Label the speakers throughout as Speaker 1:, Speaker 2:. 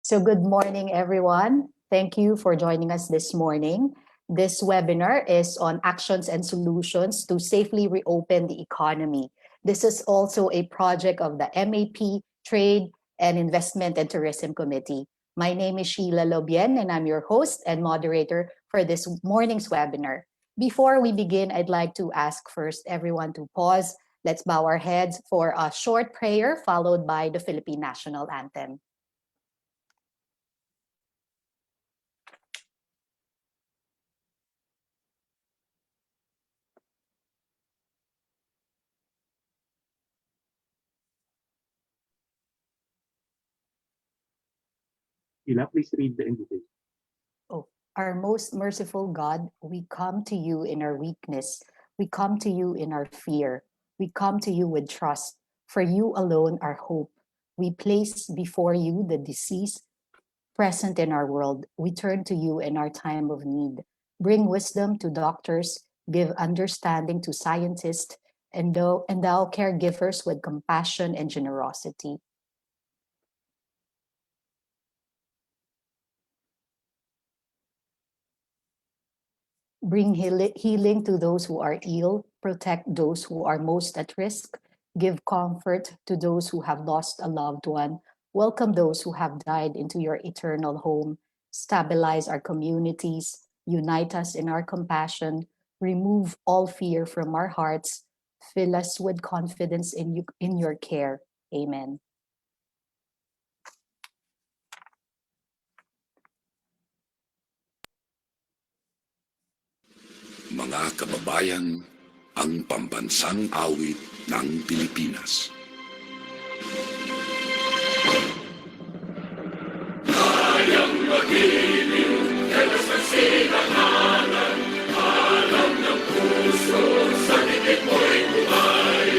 Speaker 1: So good morning, everyone. Thank you for joining us this morning. This webinar is on actions and solutions to safely reopen the economy. This is also a project of the MAP Trade and Investment and Tourism Committee. My name is SHEILA Lobien, and I'm your host and moderator for this morning's webinar. Before we begin, I'd like to ask first everyone to pause. Let's bow our heads for a short prayer followed by the Philippine National Anthem.
Speaker 2: Sheila, please read the invitation.
Speaker 1: Oh, our most merciful God, we come to you in our weakness. We come to you in our fear. We come to you with trust, for you alone are hope. We place before you the disease present in our world. We turn to you in our time of need. Bring wisdom to doctors, give understanding to scientists, and endow caregivers with compassion and generosity. Bring healing to those who are ill, protect those who are most at risk, give comfort to those who have lost a loved one, welcome those who have died into your eternal home, stabilize our communities, unite us in our compassion, remove all fear from our hearts, fill us with confidence in you, in your care. Amen.
Speaker 3: Mga kababayan, ang pambansang awit ng Pilipinas. Kayang magiliw, dalas ng sinanganan, alam ng puso, sa dikit mo'y buhay.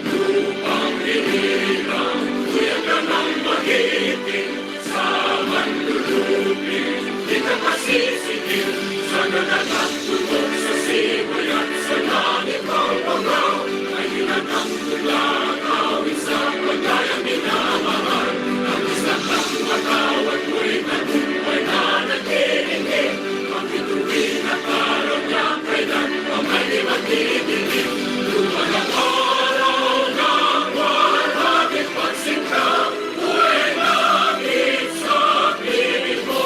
Speaker 3: Lupang hinirang, tuyag ka ng magiting, sa manlulupin, di ka masisigil, sa nanagang tutok sa simoy at sa langit ang pangaw, ay hinatang tulang awit sa paglayang minamahal. Ang isang ng matawad mo'y tagumpay na nagtitingin, ang bituin at araw niya kailan ang may di magdidilim. Lumang ang araw ng walang pagsinta, buhay langit sa piling mo.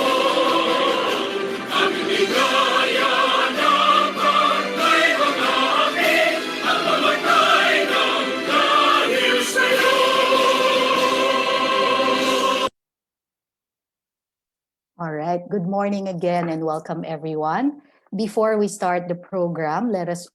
Speaker 3: Ang ligaya ng pagkay mga amin, ang mamatay ng dahil sa'yo.
Speaker 1: All right. Good morning again and welcome everyone. Before we start the program, let us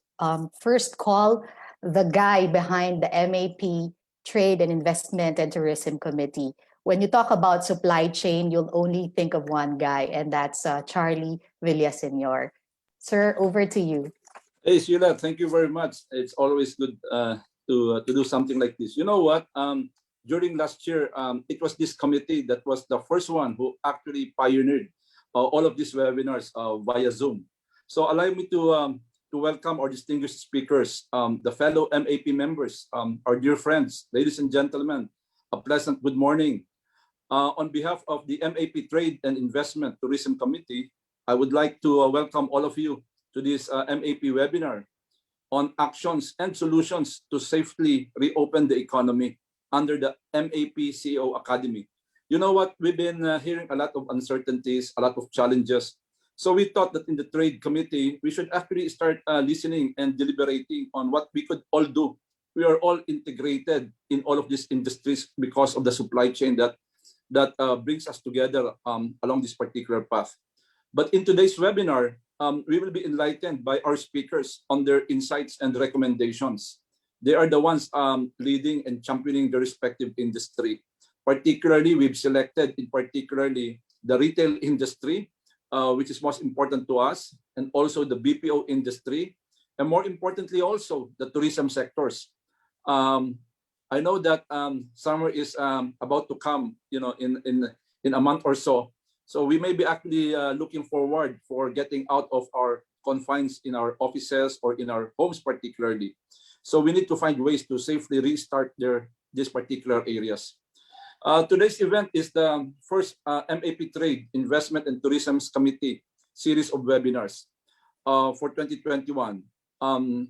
Speaker 1: first call the guy behind the MAP Trade and Investment and Tourism Committee. When you talk about supply chain, you'll only think of one guy, and that's Charlie Villaseñor. Sir, over to you.
Speaker 4: Hey, Sheila, thank you very much. It's always good to do something like this. You know what? During last year, it was this committee that was the first one who actually pioneered all of these webinars via Zoom. So allow me to welcome our distinguished speakers, the fellow MAP members, our dear friends, ladies and gentlemen, a pleasant good morning. On behalf of the MAP Trade and Investment Tourism Committee, I would like to welcome all of you to this MAP webinar on actions and solutions to safely reopen the economy under the MAP CEO Academy. You know what? We've been hearing a lot of uncertainties, a lot of challenges. So we thought that in the trade committee, we should actually start listening and deliberating on what we could all do. We are all integrated in all of these industries because of the supply chain that brings us together along this particular path. But in today's webinar, we will be enlightened by our speakers on their insights and recommendations. They are the ones leading and championing the respective industry. Particularly, we've selected in particularly the retail industry, which is most important to us, and also the BPO industry, and more importantly also the tourism sectors. I know that summer is about to come, you know, in a month or so. So we may be actually looking forward for getting out of our confines in our offices or in our homes particularly. So we need to find ways to safely restart these particular areas. Today's event is the first MAP Trade, Investment and Tourism's Committee series of webinars for 2021.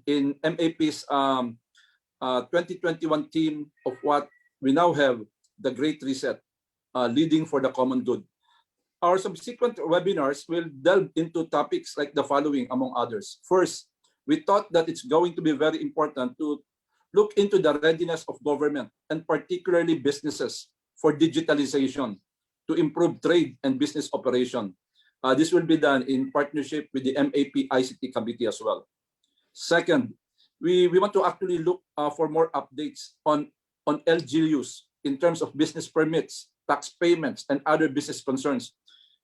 Speaker 4: In MAP's 2021 theme of what we now have, the Great Reset, leading for the common good. Our subsequent webinars will delve into topics like the following, among others. First, we thought that it's going to be very important to look into the readiness of government and particularly businesses for digitalization to improve trade and business operation. This will be done in partnership with the MAP ICT Committee as well. Second, we want to actually look for more updates on LGUs in terms of business permits, tax payments, and other business concerns.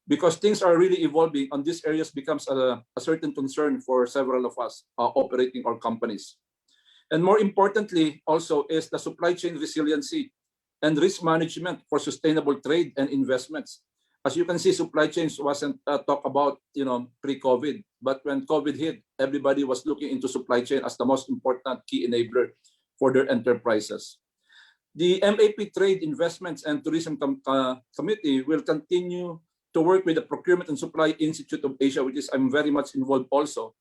Speaker 4: Because things are really evolving and these areas becomes a certain concern for several of us operating our companies. And more importantly, also is the supply chain resiliency and risk management for sustainable trade and investments. As you can see, supply chains wasn't talked about, pre-COVID, but when COVID hit, everybody was looking into supply chain as the most important key enabler for their enterprises. The MAP Trade, Investments and Tourism Committee will continue to work with the Procurement and Supply Institute of Asia, which is I'm very much involved also,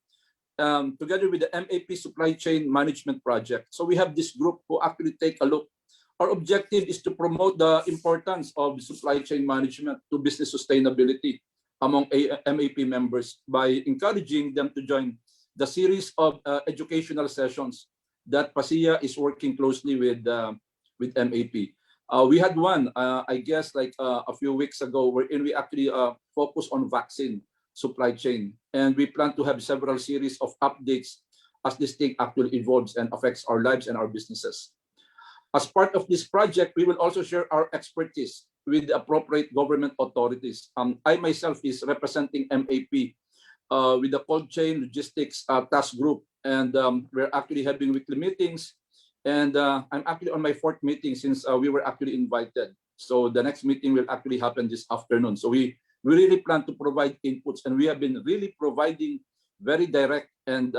Speaker 4: together with the MAP Supply Chain Management Project. So we have this group who actually take a look. Our objective is to promote the importance of supply chain management to business sustainability among MAP members by encouraging them to join the series of educational sessions that PASIA is working closely with MAP. We had one, I guess, like a few weeks ago, wherein we actually focus on vaccine supply chain. And we plan to have several series of updates as this thing actually evolves and affects our lives and our businesses. As part of this project, we will also share our expertise with the appropriate government authorities. I myself is representing MAP with the cold chain logistics task group. And we're actually having weekly meetings. And I'm actually on my 4th meeting since we were actually invited. So the next meeting will actually happen this afternoon. So we really plan to provide inputs, and we have been really providing very direct and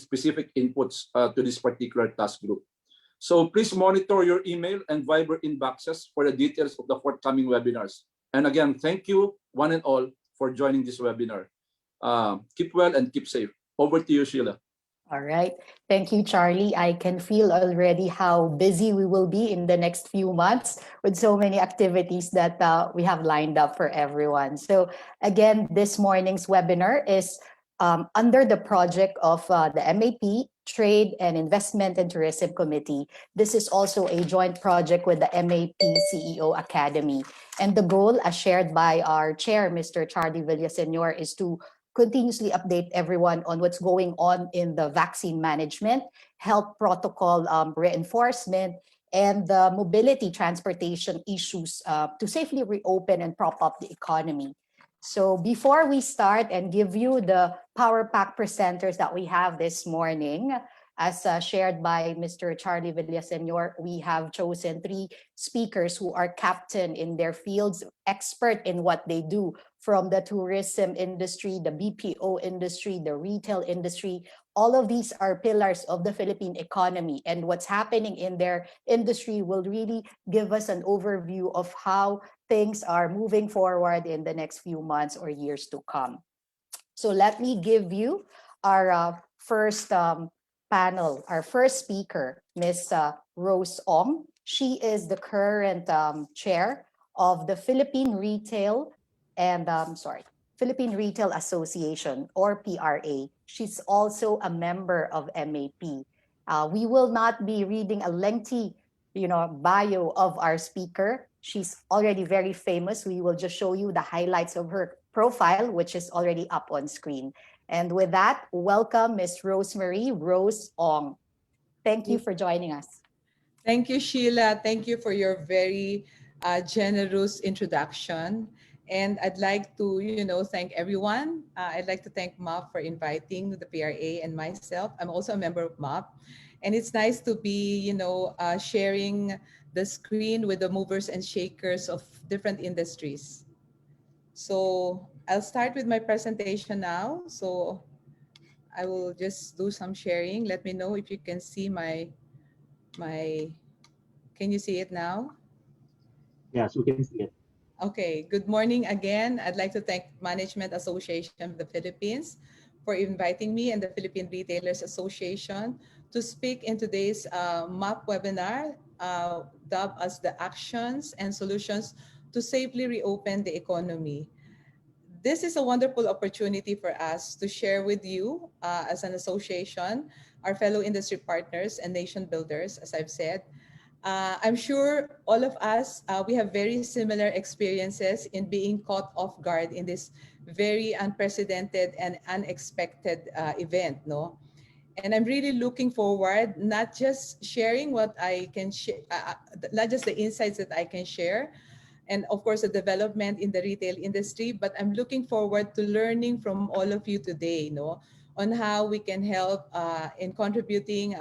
Speaker 4: specific inputs to this particular task group. So please monitor your email and Viber inboxes for the details of the forthcoming webinars. And again, thank you one and all for joining this webinar. Keep well and keep safe. Over to you, Sheila.
Speaker 1: All right. Thank you, Charlie. I can feel already how busy we will be in the next few months with so many activities that we have lined up for everyone. So again, this morning's webinar is under the project of the MAP Trade and Investment and Tourism Committee. This is also a joint project with the MAP CEO Academy. And the goal, as shared by our chair, Mr. Charlie Villaseñor, is to continuously update everyone on what's going on in the vaccine management, health protocol reinforcement, and the mobility transportation issues to safely reopen and prop up the economy. So before we start and give you the Power Pack presenters that we have this morning, as shared by Mr. Charlie Villaseñor, we have chosen 3 speakers who are captain in their fields, expert in what they do, from the tourism industry, the BPO industry, the retail industry. All of these are pillars of the Philippine economy, and what's happening in their industry will really give us an overview of how things are moving forward in the next few months or years to come. So let me give you our first panel, our first speaker, Ms. Rose Ong. She is the current chair of the Philippine Retail Association, or PRA. She's also a member of MAP. We will not be reading a lengthy, bio of our speaker. She's already very famous. We will just show you the highlights of her profile, which is already up on screen. And with that, welcome Ms. Rosemarie Rose Ong. Thank you for joining us.
Speaker 5: Thank you, Sheila. Thank you for your very generous introduction. And I'd like to, thank everyone. I'd like to thank MAP for inviting the PRA and myself. I'm also a member of MAP. And it's nice to be, sharing the screen with the movers and shakers of different industries. So I'll start with my presentation now. So I will just do some sharing. Let me know if you can see can you see it now?
Speaker 2: Yes, we can see it.
Speaker 5: Okay, good morning again. I'd like to thank Management Association of the Philippines for inviting me and the Philippine Retailers Association to speak in today's MAP webinar, dubbed as the Actions and Solutions to Safely Reopen the Economy. This is a wonderful opportunity for us to share with you as an association, our fellow industry partners and nation builders, as I've said. I'm sure all of us, we have very similar experiences in being caught off guard in this very unprecedented and unexpected event, no? And I'm really looking forward, not just sharing what I can share, not just the insights that I can share, and of course the development in the retail industry, but I'm looking forward to learning from all of you today, no, on how we can help in contributing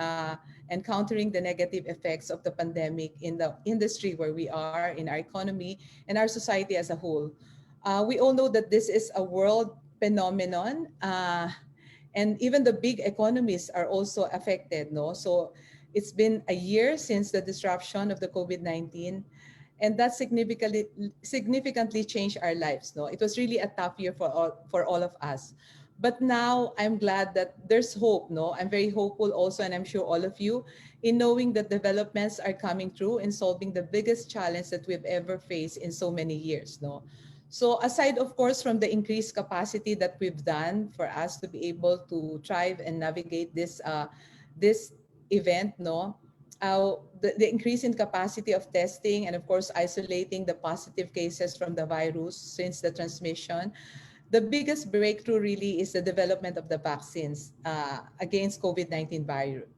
Speaker 5: and countering the negative effects of the pandemic in the industry where we are, in our economy and our society as a whole. We all know that this is a world phenomenon, and even the big economies are also affected, no? So it's been a year since the disruption of the COVID-19, and that significantly changed our lives, no? It was really a tough year for all of us. But now I'm glad that there's hope, no? I'm very hopeful also, and I'm sure all of you, in knowing that developments are coming through in solving the biggest challenge that we've ever faced in so many years, no? So aside, of course, from the increased capacity that we've done for us to be able to thrive and navigate this event, no, the increase in capacity of testing and, of course, isolating the positive cases from the virus since the transmission, the biggest breakthrough really is the development of the vaccines against COVID-19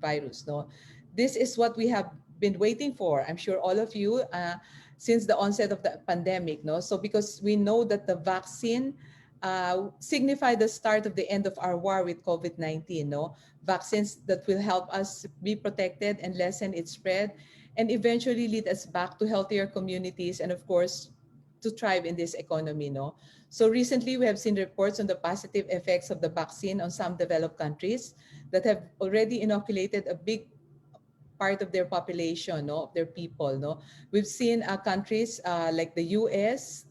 Speaker 5: virus. No, this is what we have been waiting for. I'm sure all of you since the onset of the pandemic. No, so because we know that the vaccine signify the start of the end of our war with COVID-19. No, vaccines that will help us be protected and lessen its spread, and eventually lead us back to healthier communities and, of course, to thrive in this economy. No, so recently we have seen reports on the positive effects of the vaccine on some developed countries that have already inoculated a big part of their population, no, of their people, no. We've seen countries like the U.S.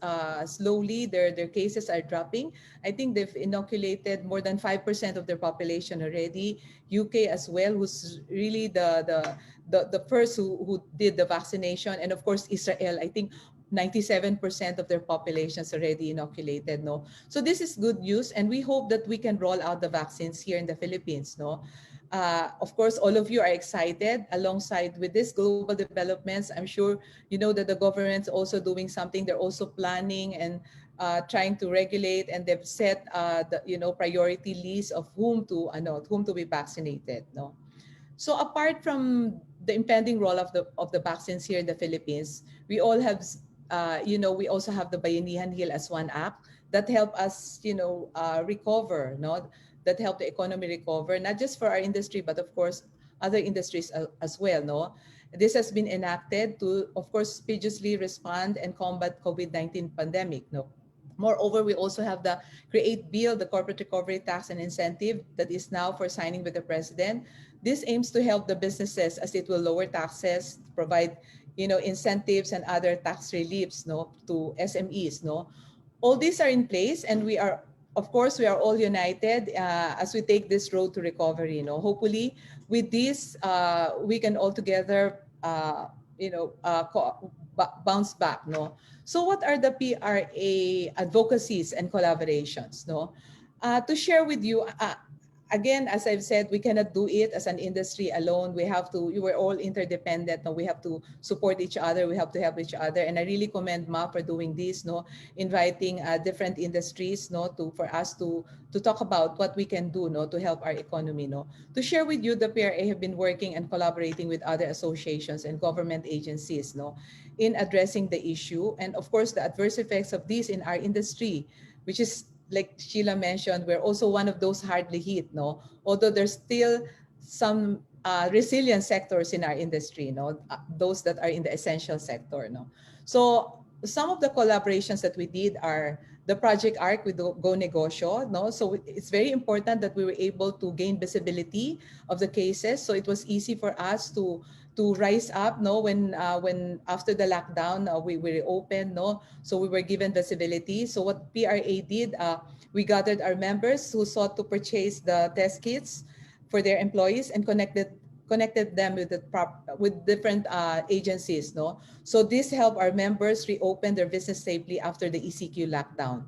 Speaker 5: Slowly their cases are dropping. I think they've inoculated more than 5% of their population already. UK as well, who's really the first who did the vaccination, and of course Israel. I think 97% of their population is already inoculated, no. So this is good news, and we hope that we can roll out the vaccines here in the Philippines, no. Of course, all of you are excited. Alongside with this global developments, I'm sure you know that the government's also doing something. They're also planning and trying to regulate, and they've set the priority list of whom to be vaccinated. No, so apart from the impending role of the vaccines here in the Philippines, we all have we also have the Bayanihan Heal as one app that help us recover, no, that help the economy recover, not just for our industry but of course other industries as well, no. This has been enacted to, of course, expeditiously respond and combat COVID-19 pandemic, no. Moreover, we also have the Create Bill, the corporate recovery tax and incentive that is now for signing with the president. This aims to help the businesses as it will lower taxes, provide incentives and other tax reliefs, no, to SMEs, no. All these are in place, and we are, of course, we are all united as we take this road to recovery. Hopefully, with this, we can all together, bounce back. No. So, what are the PRA advocacies and collaborations? No, to share with you. Again, as I've said, we cannot do it as an industry alone. We have to, we're all interdependent. No? We have to support each other. We have to help each other. And I really commend Ma for doing this, no, inviting different industries, no, for us to talk about what we can do, no, to help our economy, no. To share with you, the PRA have been working and collaborating with other associations and government agencies, no, in addressing the issue. And of course, the adverse effects of this in our industry, which is, like Sheila mentioned, we're also one of those hardly hit, no? Although there's still some resilient sectors in our industry, no? Those that are in the essential sector, no? So some of the collaborations that we did are the Project ARC with Go Negosyo, no? So it's very important that we were able to gain visibility of the cases. So it was easy for us to to rise up, no, when after the lockdown we reopened, no, so we were given visibility. So what PRA did, we gathered our members who sought to purchase the test kits for their employees and connected them with with different agencies, no. So this helped our members reopen their business safely after the ECQ lockdown.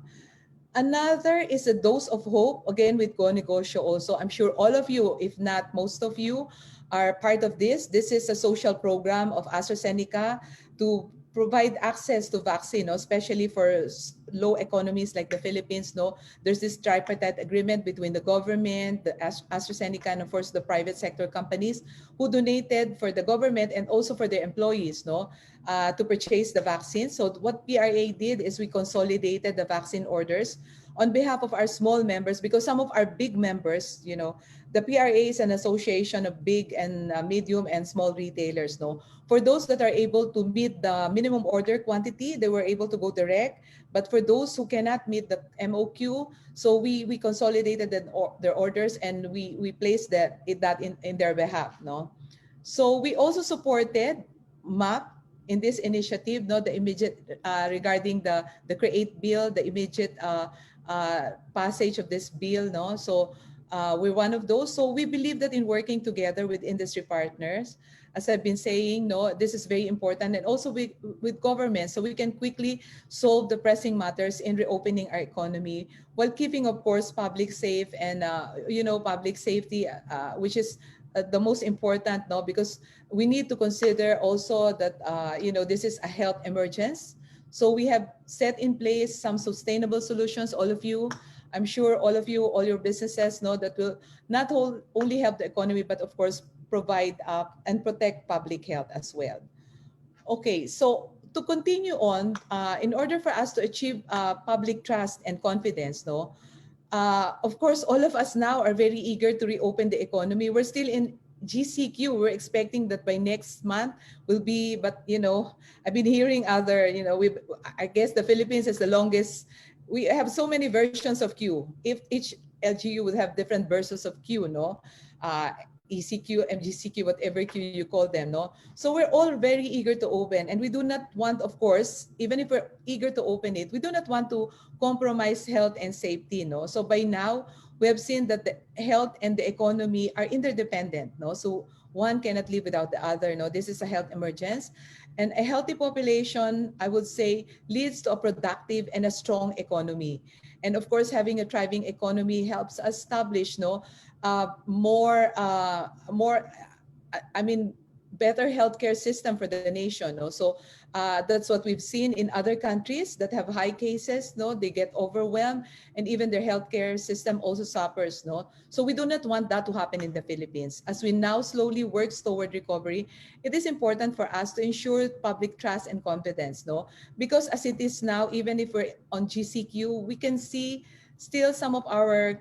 Speaker 5: Another is a dose of hope, again with Go Negosyo also. I'm sure all of you, if not most of you, are part of this. This is a social program of AstraZeneca to provide access to vaccine, no, especially for low economies like the Philippines. No, there's this tripartite agreement between the government, the AstraZeneca, and of course the private sector companies who donated for the government and also for their employees, no, to purchase the vaccine. So what PRA did is we consolidated the vaccine orders on behalf of our small members, because some of our big members, you know, the PRA is an association of big and medium and small retailers. No, for those that are able to meet the minimum order quantity, they were able to go direct. But for those who cannot meet the MOQ, so we consolidated their orders and we placed that in their behalf. No, so we also supported MAP in this initiative. No, the immediate regarding the Create bill, the immediate passage of this bill. No, so we're one of those. So we believe that in working together with industry partners, as I've been saying, no, this is very important, and also with government, so we can quickly solve the pressing matters in reopening our economy while keeping, of course, public safe and public safety, which is the most important, no, because we need to consider also that this is a health emergency. So we have set in place some sustainable solutions. All of you, I'm sure all of you, all your businesses know that will not only help the economy, but of course provide and protect public health as well. Okay, so to continue on, in order for us to achieve public trust and confidence, no, of course, all of us now are very eager to reopen the economy. We're still in GCQ. We're expecting that by next month will be, but I've been hearing other, I guess the Philippines is the longest. We have so many versions of Q. If each LGU would have different versions of Q, no? ECQ, MGCQ, whatever Q you call them, no? So we're all very eager to open, and we do not want, of course, even if we're eager to open it, we do not want to compromise health and safety, no? So by now, we have seen that the health and the economy are interdependent, no? So one cannot live without the other, no? This is a health emergency. And a healthy population, I would say, leads to a productive and a strong economy. And of course, having a thriving economy helps us establish, better healthcare system for the nation. No? So that's what we've seen in other countries that have high cases. No, they get overwhelmed, and even their healthcare system also suffers. No, so we do not want that to happen in the Philippines. As we now slowly work toward recovery, it is important for us to ensure public trust and confidence. No, because as it is now, even if we're on GCQ, we can see still some of our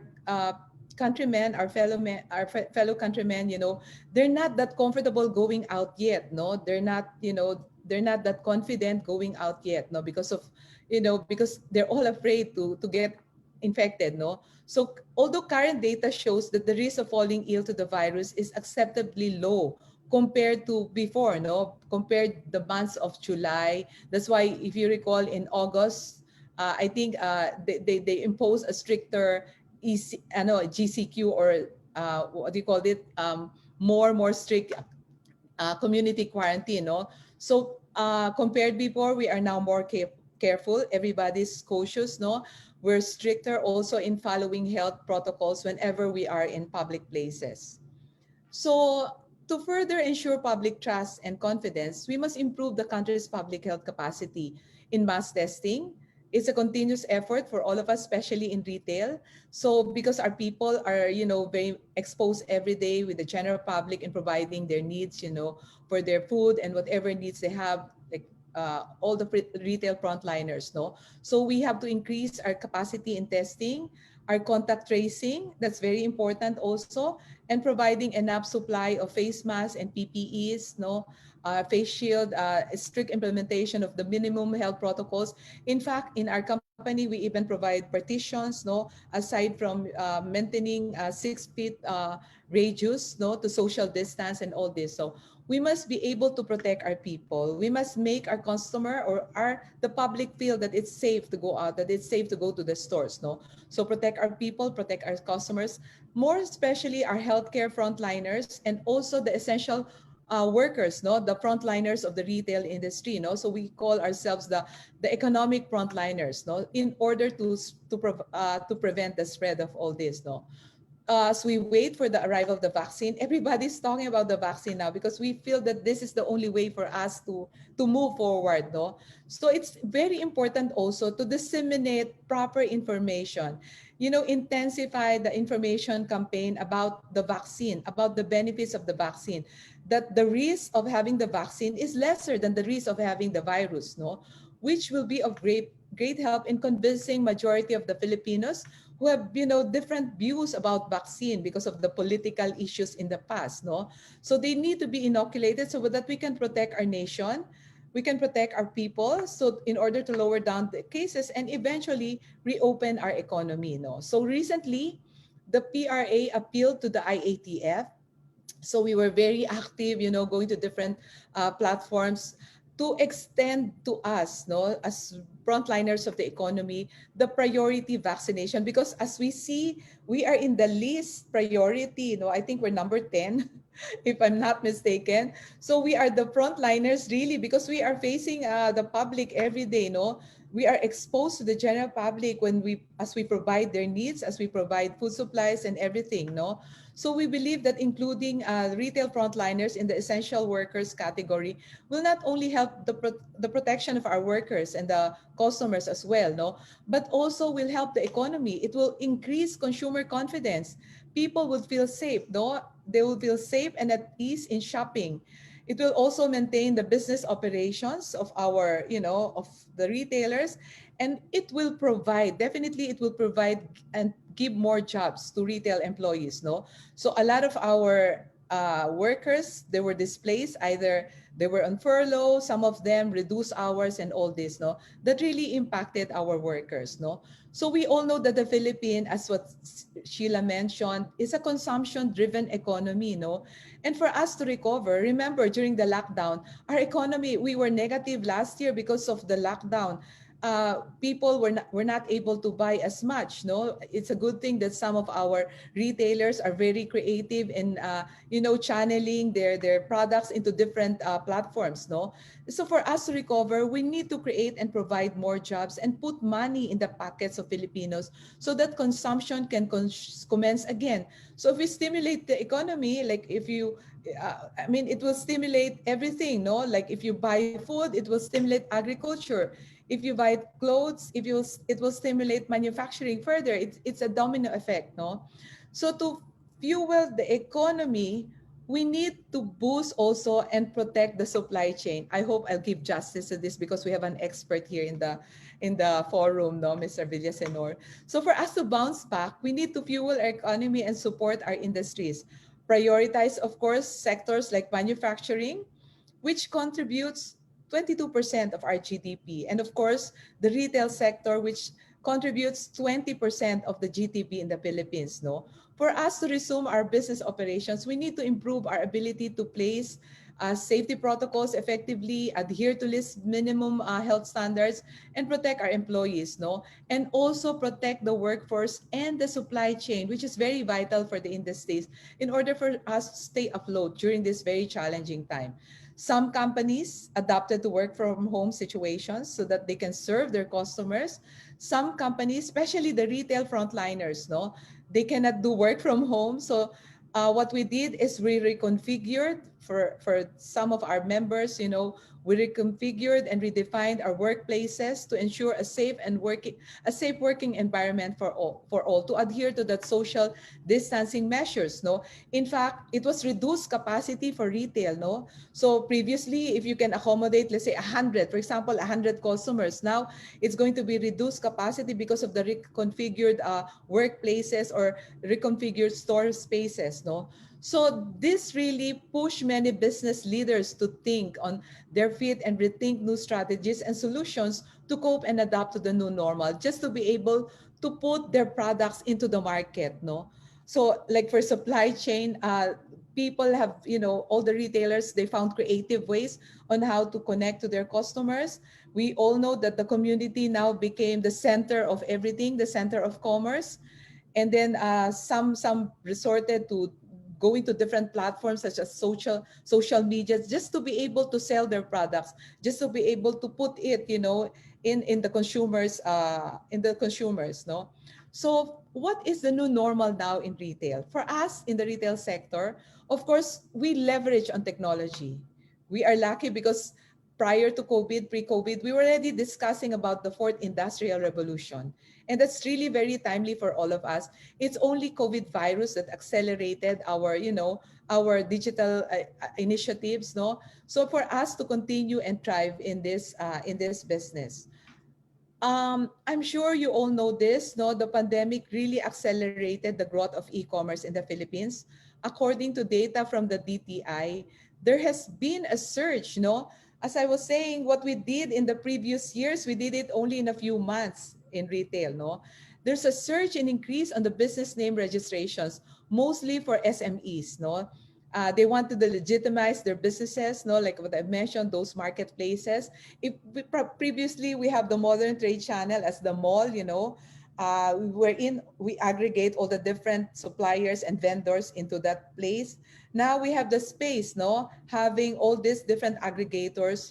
Speaker 5: countrymen, our fellow countrymen, they're not that comfortable going out yet. No, they're not that confident going out yet. No, because of, because they're all afraid to get infected. No, so although current data shows that the risk of falling ill to the virus is acceptably low compared to before, no, compared the months of July. That's why, if you recall, in August, I think they impose a stricter GCQ, or what do you call it? More strict community quarantine. No, so compared before, we are now more careful. Everybody's cautious. No, we're stricter also in following health protocols whenever we are in public places. So to further ensure public trust and confidence, we must improve the country's public health capacity in mass testing. It's a continuous effort for all of us, especially in retail. So because our people are, very exposed every day with the general public in providing their needs, for their food and whatever needs they have, like all the retail frontliners, no? So we have to increase our capacity in testing, our contact tracing, that's very important also, and providing enough supply of face masks and PPEs, no? Face shield, strict implementation of the minimum health protocols. In fact, in our company, we even provide partitions, no, aside from maintaining 6 feet radius, no, to social distance and all this. So we must be able to protect our people. We must make our customer or the public feel that it's safe to go out, that it's safe to go to the stores, no? So protect our people, protect our customers, more especially our healthcare frontliners and also the essential workers, no, the frontliners of the retail industry, no. So we call ourselves the economic frontliners, no, in order to prevent the spread of all this, no. As we wait for the arrival of the vaccine, everybody's talking about the vaccine now because we feel that this is the only way for us to move forward, no? So it's very important also to disseminate proper information, intensify the information campaign about the vaccine, about the benefits of the vaccine, that the risk of having the vaccine is lesser than the risk of having the virus, no? Which will be of great help in convincing majority of the Filipinos who have different views about vaccine because of the political issues in the past, no. So they need to be inoculated so that we can protect our nation, we can protect our people, so in order to lower down the cases and eventually reopen our economy, no. So recently the PRA appealed to the IATF. So we were very active, going to different platforms to extend to us, no, as frontliners of the economy, the priority vaccination. Because as we see, we are in the least priority. I think we're number 10, if I'm not mistaken. So we are the frontliners really because we are facing the public every day, no. We are exposed to the general public as we provide their needs, as we provide food supplies and everything, no. So we believe that including retail frontliners in the essential workers category will not only help the protection of our workers and the customers as well, no, but also will help the economy. It will increase consumer confidence. People will feel safe, no? They will feel safe and at ease in shopping. It will also maintain the business operations of our, of the retailers, and it will provide, definitely it will provide and give more jobs to retail employees, no? So a lot of our workers, they were displaced, either they were on furlough, some of them reduced hours and all this, no? That really impacted our workers, no? So we all know that the Philippine, as what Sheila mentioned, is a consumption-driven economy, no? And for us to recover, remember during the lockdown, our economy, we were negative last year because of the lockdown. People were not able to buy as much, no. It's a good thing that some of our retailers are very creative in channeling their products into different platforms, no. So for us to recover, we need to create and provide more jobs and put money in the pockets of Filipinos so that consumption can commence again. So if we stimulate the economy, like if you it will stimulate everything, no. Like if you buy food, it will stimulate agriculture. If you buy clothes, it will stimulate manufacturing further. It's a domino effect, no? So to fuel the economy, we need to boost also and protect the supply chain. I hope I'll give justice to this because we have an expert here in the forum, no, Mr. Villasenor. So for us to bounce back, we need to fuel our economy and support our industries. Prioritize, of course, sectors like manufacturing, which contributes 22% of our GDP. And of course, the retail sector, which contributes 20% of the GDP in the Philippines, no? For us to resume our business operations, we need to improve our ability to place safety protocols effectively, adhere to list minimum health standards, and protect our employees, no? And also protect the workforce and the supply chain, which is very vital for the industries in order for us to stay afloat during this very challenging time. Some companies adapted to work from home situations so that they can serve their customers. Some companies, especially the retail frontliners, no, they cannot do work from home. So what we did is we reconfigured for some of our members, we reconfigured and redefined our workplaces to ensure a safe working environment for all to adhere to that social distancing measures, no. In fact, it was reduced capacity for retail, no. So previously, if you can accommodate, let's say 100, for example, 100 customers, now it's going to be reduced capacity because of the reconfigured workplaces or reconfigured store spaces, no. So this really pushed many business leaders to think on their feet and rethink new strategies and solutions to cope and adapt to the new normal, just to be able to put their products into the market, no. So like for supply chain, people have, all the retailers, they found creative ways on how to connect to their customers. We all know that the community now became the center of everything, the center of commerce. And then some resorted to going to different platforms such as social media, just to be able to sell their products, just to be able to put it, in the consumers, no. So what is the new normal now in retail? For us in the retail sector, of course, we leverage on technology. We are lucky because prior to COVID, pre-COVID, we were already discussing about the fourth industrial revolution. And that's really very timely for all of us. It's only COVID virus that accelerated our, our digital initiatives, no? So for us to continue and thrive in this business. I'm sure you all know this, no? The pandemic really accelerated the growth of e-commerce in the Philippines. According to data from the DTI, there has been a surge, no? As I was saying, what we did in the previous years, we did it only in a few months in retail, no? There's a surge and increase on the business name registrations, mostly for SMEs, no? They want to legitimize their businesses, no, like what I mentioned, those marketplaces. If previously we have the modern trade channel as the mall, we aggregate all the different suppliers and vendors into that place. Now we have the space, no, having all these different aggregators,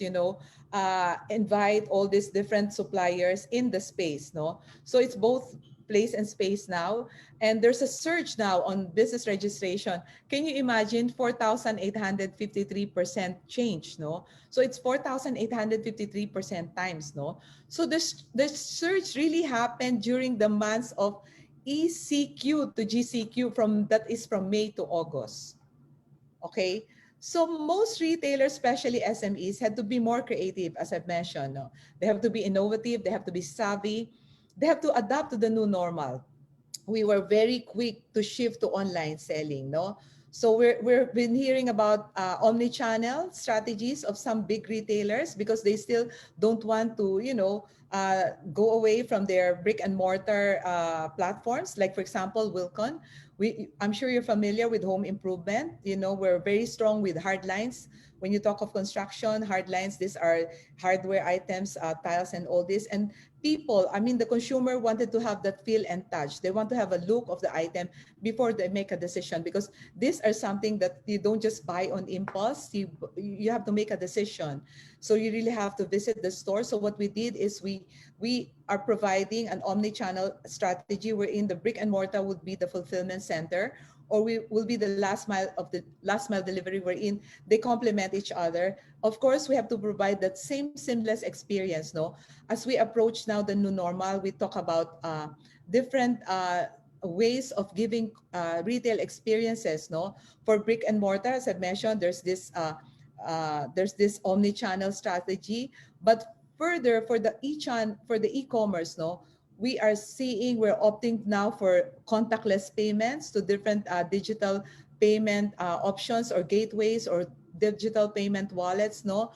Speaker 5: invite all these different suppliers in the space, no. So it's both place and space now. And there's a surge now on business registration. Can you imagine 4,853% change, no? So it's 4,853% times, no? So the surge really happened during the months of ECQ to GCQ that is from May to August. Okay? So most retailers, especially SMEs, had to be more creative, as I've mentioned. No? They have to be innovative, they have to be savvy, they have to adapt to the new normal. We were very quick to shift to online selling, no? So we've been hearing about omni-channel strategies of some big retailers because they still don't want to, go away from their brick and mortar platforms. Like for example, Wilcon. I'm sure you're familiar with home improvement. We're very strong with hard lines. When you talk of construction, hard lines, these are hardware items, tiles and all this. And the consumer wanted to have that feel and touch. They want to have a look of the item before they make a decision, because these are something that you don't just buy on impulse. You have to make a decision. So you really have to visit the store. So what we did is we are providing an omni-channel strategy wherein the brick and mortar would be the fulfillment center, or we will be the last mile delivery, wherein they complement each other. Of course, we have to provide that same seamless experience, no? As we approach now the new normal, we talk about different ways of giving retail experiences, no? For brick and mortar, as I mentioned, there's this omni-channel strategy, but further for the e-commerce, no? We're opting now for contactless payments to different digital payment options or gateways or digital payment wallets, no?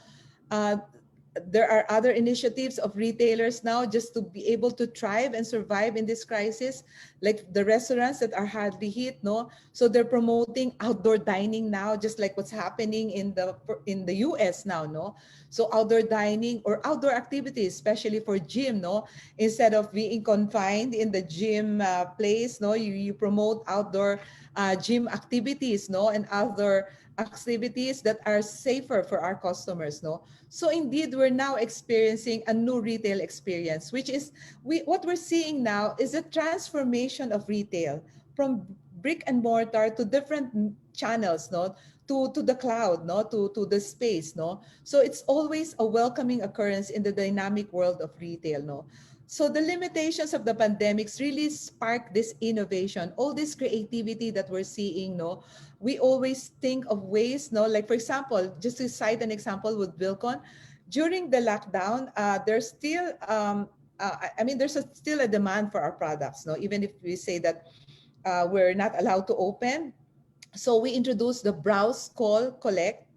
Speaker 5: There are other initiatives of retailers now just to be able to thrive and survive in this crisis, like the restaurants that are hardly hit, no? So they're promoting outdoor dining now, just like what's happening in the US now, no? So outdoor dining or outdoor activities, especially for gym, no? Instead of being confined in the gym place, no? You promote outdoor gym activities, no? And outdoor activities that are safer for our customers, no? So indeed, we're now experiencing a new retail experience, which is what we're seeing now is a transformation of retail from brick and mortar to different channels, no? To the cloud, no? To the space, no? So it's always a welcoming occurrence in the dynamic world of retail, no? So the limitations of the pandemics really sparked this innovation, all this creativity that we're seeing, no? We always think of ways, no? Like for example, just to cite an example with Vilcon, during the lockdown, there's still, still a demand for our products, no? Even if we say that we're not allowed to open. So we introduced the browse, call, collect.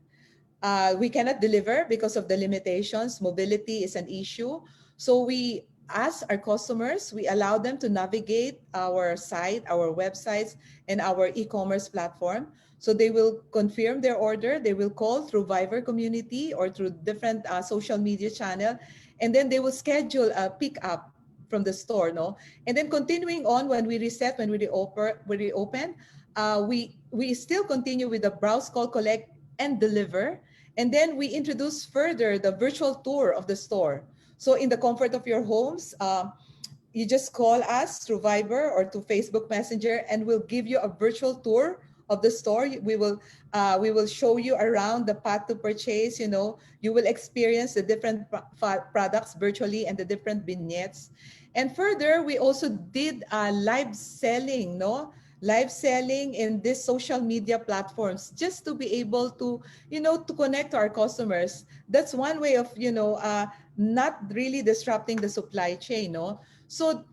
Speaker 5: We cannot deliver because of the limitations. Mobility is an issue. So we us, our customers, we allow them to navigate our site, our websites, and our e-commerce platform. So they will confirm their order. They will call through Viber community or through different social media channel, and then they will schedule a pickup from the store, no? And then continuing on, when we reset, when we reopen, we still continue with the browse, call, collect, and deliver. And then we introduce further the virtual tour of the store. So in the comfort of your homes, you just call us through Viber or to Facebook Messenger, and we'll give you a virtual tour of the store. We will show you around the path to purchase. You know, you will experience the different products virtually and the different vignettes. And further, we also did live selling, no? Live selling in these social media platforms, just to be able to, you know, to connect to our customers. That's one way of, you know, not really disrupting the supply chain, no? So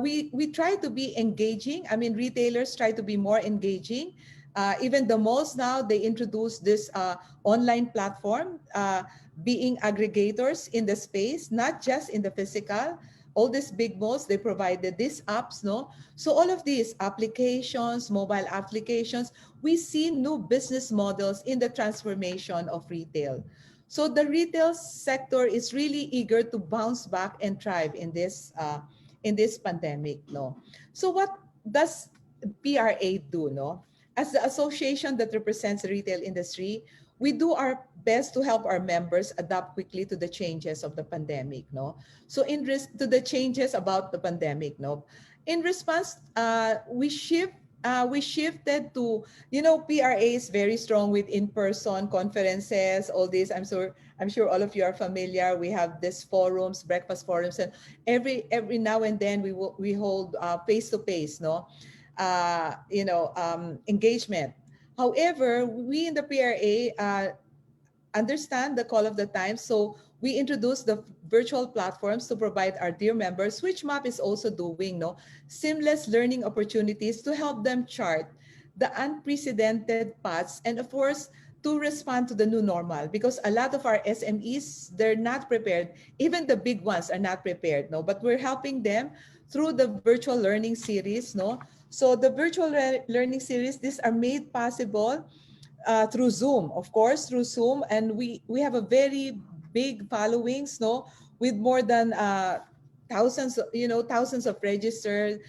Speaker 5: we try to be engaging. I mean, retailers try to be more engaging. Even the malls now, they introduce this online platform, being aggregators in the space, not just in the physical. All these big malls, they provided these apps, no? So all of these applications, mobile applications, we see new business models in the transformation of retail. So the retail sector is really eager to bounce back and thrive in this pandemic, no? So what does PRA do, no? As the association that represents the retail industry, we do our best to help our members adapt quickly to the changes of the pandemic, no? So to the changes about the pandemic, no? In response, we shifted to, you know, PRA is very strong with in-person conferences, all this. I'm sure all of you are familiar. We have these forums, breakfast forums, and every now and then we hold face-to-face, no? Engagement. However, we in the PRA understand the call of the time, so we introduced the virtual platforms to provide our dear members, which MAP is also doing, no, seamless learning opportunities to help them chart the unprecedented paths, and of course to respond to the new normal, because a lot of our SMEs, they're not prepared. Even the big ones are not prepared, no, but we're helping them through the virtual learning series, no. So the virtual learning series, these are made possible through Zoom, of course, through Zoom, and we have a very big followings, no, with more than thousands of registered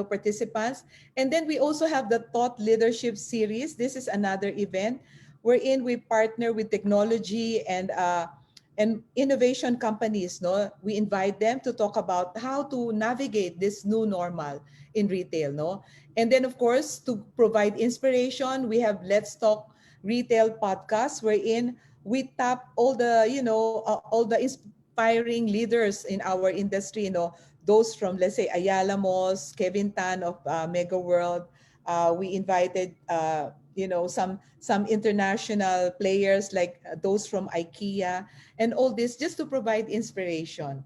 Speaker 5: participants. And then we also have the Thought Leadership Series. This is another event wherein we partner with technology and innovation companies, no. We invite them to talk about how to navigate this new normal in retail, no. And then, of course, to provide inspiration, we have Let's Talk Retail podcast, wherein we tap all the, all the inspiring leaders in our industry, those from, let's say, Ayala Malls, Kevin Tan of Mega World. We invited, some international players like those from IKEA, and all this just to provide inspiration.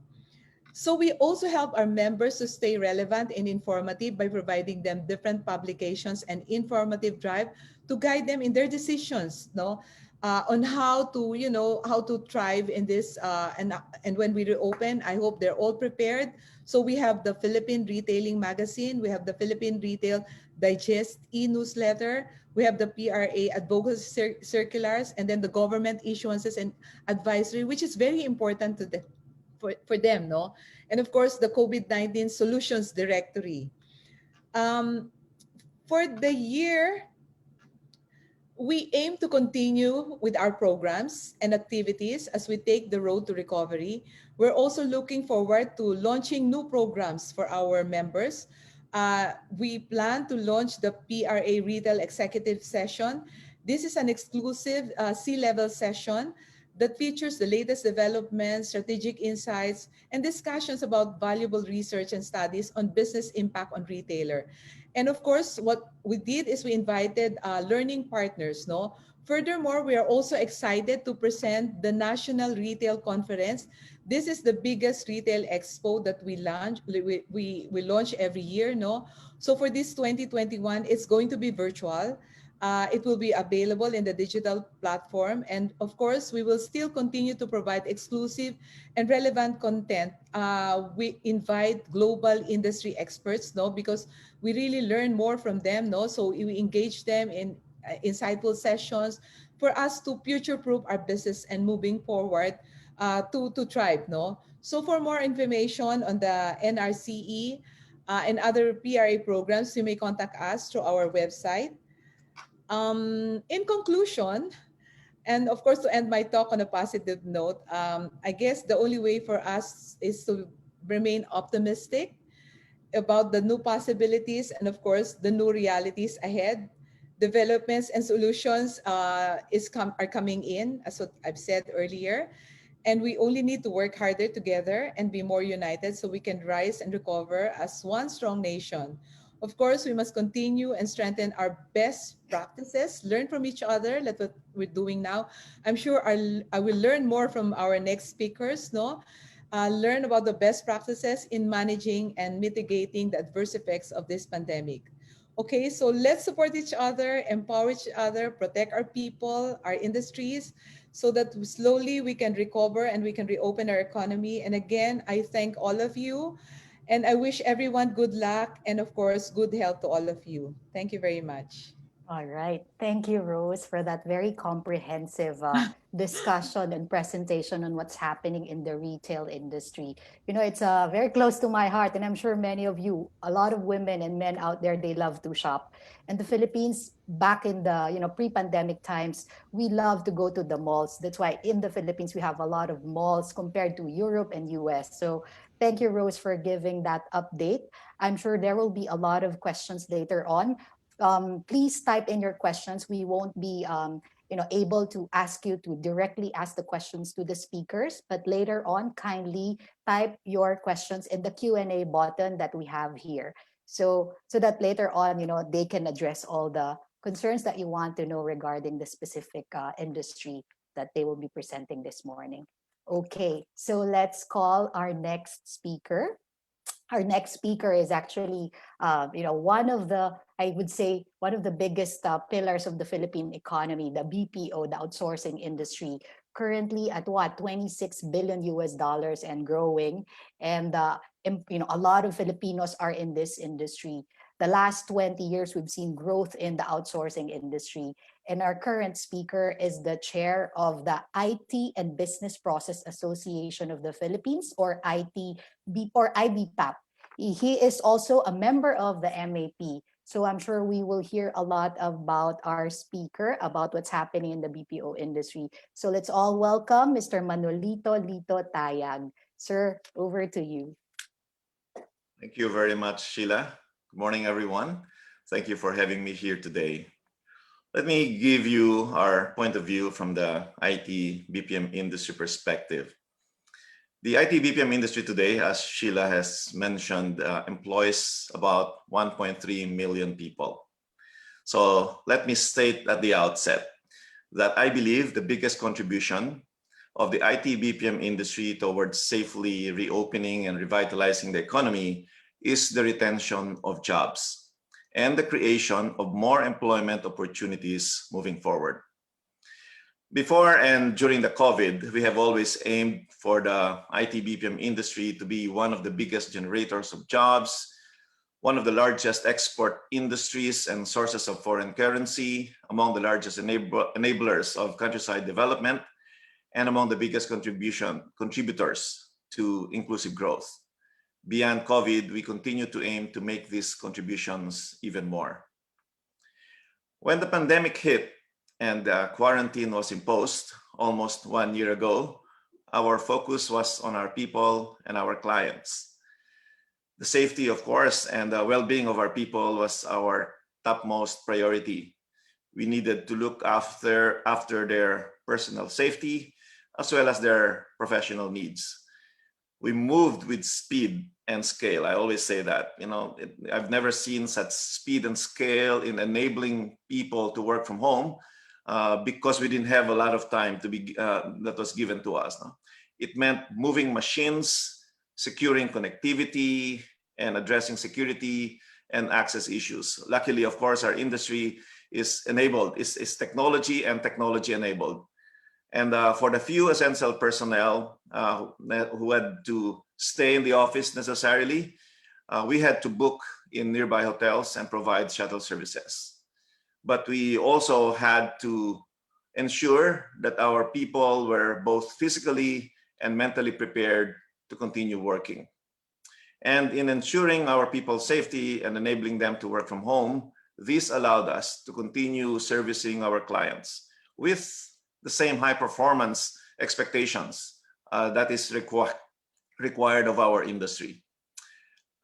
Speaker 5: So we also help our members to stay relevant and informative by providing them different publications and informative drive to guide them in their decisions, on how to thrive in this. And when we reopen, I hope they're all prepared. So we have the Philippine Retailing Magazine, we have the Philippine Retail Digest e-newsletter, we have the PRA advocacy circulars, and then the government issuances and advisory, which is very important to them. For them, no? And of course, the COVID-19 Solutions Directory. For the year, we aim to continue with our programs and activities as we take the road to recovery. We're also looking forward to launching new programs for our members. We plan to launch the PRA Retail Executive Session. This is an exclusive C-level session that features the latest developments, strategic insights, and discussions about valuable research and studies on business impact on retailer. And of course, what we did is we invited learning partners, no? Furthermore, we are also excited to present the National Retail Conference. This is the biggest retail expo that we launch every year, no? So for this 2021, it's going to be virtual. It will be available in the digital platform. And of course, we will still continue to provide exclusive and relevant content. We invite global industry experts, no, because we really learn more from them, no. So we engage them in insightful sessions for us to future-proof our business and moving forward to thrive, no. So for more information on the NRCE and other PRA programs, you may contact us through our website. In conclusion, and of course, to end my talk on a positive note, I guess the only way for us is to remain optimistic about the new possibilities and, of course, the new realities ahead. Developments and solutions are coming in, as what I've said earlier. And we only need to work harder together and be more united so we can rise and recover as one strong nation. Of course, we must continue and strengthen our best practices, learn from each other, like what we're doing now. I'm sure I will learn more from our next speakers, no? Learn about the best practices in managing and mitigating the adverse effects of this pandemic. Okay, so let's support each other, empower each other, protect our people, our industries, so that slowly we can recover and we can reopen our economy. And again, I thank all of you and I wish everyone good luck and of course, good health to all of you. Thank you very much.
Speaker 1: All right. Thank you, Rose, for that very comprehensive discussion and presentation on what's happening in the retail industry. You know, it's very close to my heart, and I'm sure many of you, a lot of women and men out there, they love to shop. And the Philippines, back in the pre-pandemic times, we love to go to the malls. That's why in the Philippines we have a lot of malls compared to Europe and US. So thank you, Rose, for giving that update. I'm sure there will be a lot of questions later on. Please type in your questions. We won't be able to ask you to directly ask the questions to the speakers, but later on, kindly type your questions in the Q&A button that we have here. So that later on, they can address all the concerns that you want to know regarding the specific industry that they will be presenting this morning. Okay, so let's call our next speaker. Our next speaker is actually, one of the, I would say, one of the biggest pillars of the Philippine economy, the BPO, the outsourcing industry, currently at what, 26 billion US dollars and growing. And, a lot of Filipinos are in this industry. The last 20 years, we've seen growth in the outsourcing industry. And our current speaker is the chair of the IT and Business Process Association of the Philippines, or IBPAP. He is also a member of the MAP. So I'm sure we will hear a lot about our speaker, about what's happening in the BPO industry. So let's all welcome Mr. Manolito TAYAG. Sir, over to you.
Speaker 6: Thank you very much, Sheila. Good morning, everyone. Thank you for having me here today. Let me give you our point of view from the IT BPM industry perspective. The IT BPM industry today, as Sheila has mentioned, employs about 1.3 million people. So let me state at the outset that I believe the biggest contribution of the IT BPM industry towards safely reopening and revitalizing the economy is the retention of jobs and the creation of more employment opportunities moving forward. Before and during the COVID, we have always aimed for the IT BPM industry to be one of the biggest generators of jobs, one of the largest export industries and sources of foreign currency, among the largest enablers of countryside development, and among the biggest contributors to inclusive growth. Beyond COVID, we continue to aim to make these contributions even more. When the pandemic hit and quarantine was imposed almost 1 year ago, our focus was on our people and our clients. The safety, of course, and the well-being of our people was our topmost priority. We needed to look after their personal safety as well as their professional needs. We moved with speed and scale. I always say that, I've never seen such speed and scale in enabling people to work from home because we didn't have a lot of time that was given to us. No? It meant moving machines, securing connectivity, and addressing security and access issues. Luckily, of course, our industry is enabled, is technology and technology enabled. And for the few essential personnel who had to stay in the office necessarily, we had to book in nearby hotels and provide shuttle services. But we also had to ensure that our people were both physically and mentally prepared to continue working. And in ensuring our people's safety and enabling them to work from home, this allowed us to continue servicing our clients with the same high performance expectations that is required of our industry.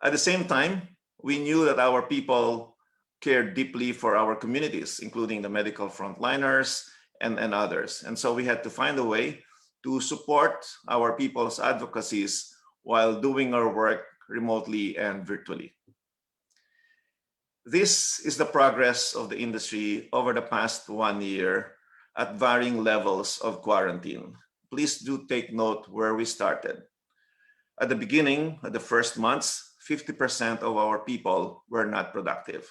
Speaker 6: At the same time, we knew that our people cared deeply for our communities, including the medical frontliners and others. And so we had to find a way to support our people's advocacies while doing our work remotely and virtually. This is the progress of the industry over the past 1 year at varying levels of quarantine. Please do take note where we started. At the beginning, at the first months, 50% of our people were not productive.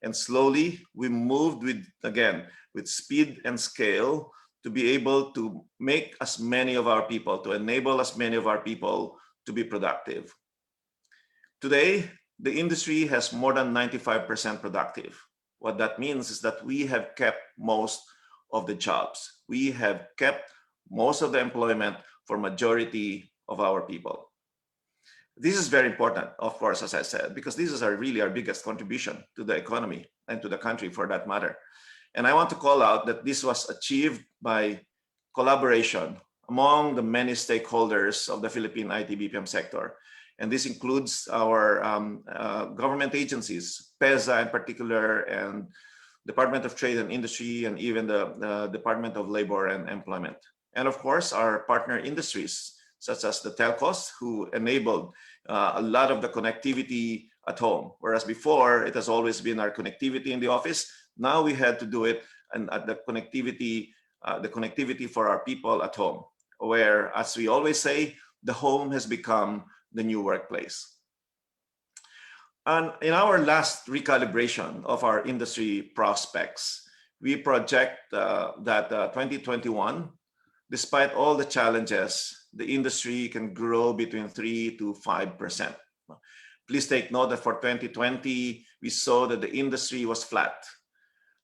Speaker 6: And slowly we moved with speed and scale to be able to make as many of our people, to enable as many of our people to be productive. Today, the industry has more than 95% productive. What that means is that we have kept most of the jobs. We have kept most of the employment for majority of our people. This is very important, of course, as I said, because this is really our biggest contribution to the economy and to the country for that matter. And I want to call out that this was achieved by collaboration among the many stakeholders of the Philippine IT BPM sector. And this includes our government agencies, PEZA in particular, and Department of Trade and Industry, and even the Department of Labor and Employment. And of course, our partner industries, such as the telcos, who enabled a lot of the connectivity at home. Whereas before, it has always been our connectivity in the office. Now we had to do it and at the connectivity for our people at home, where, as we always say, the home has become the new workplace. And in our last recalibration of our industry prospects, we project that 2021, despite all the challenges, the industry can grow between 3 to 5%. Please take note that for 2020, we saw that the industry was flat.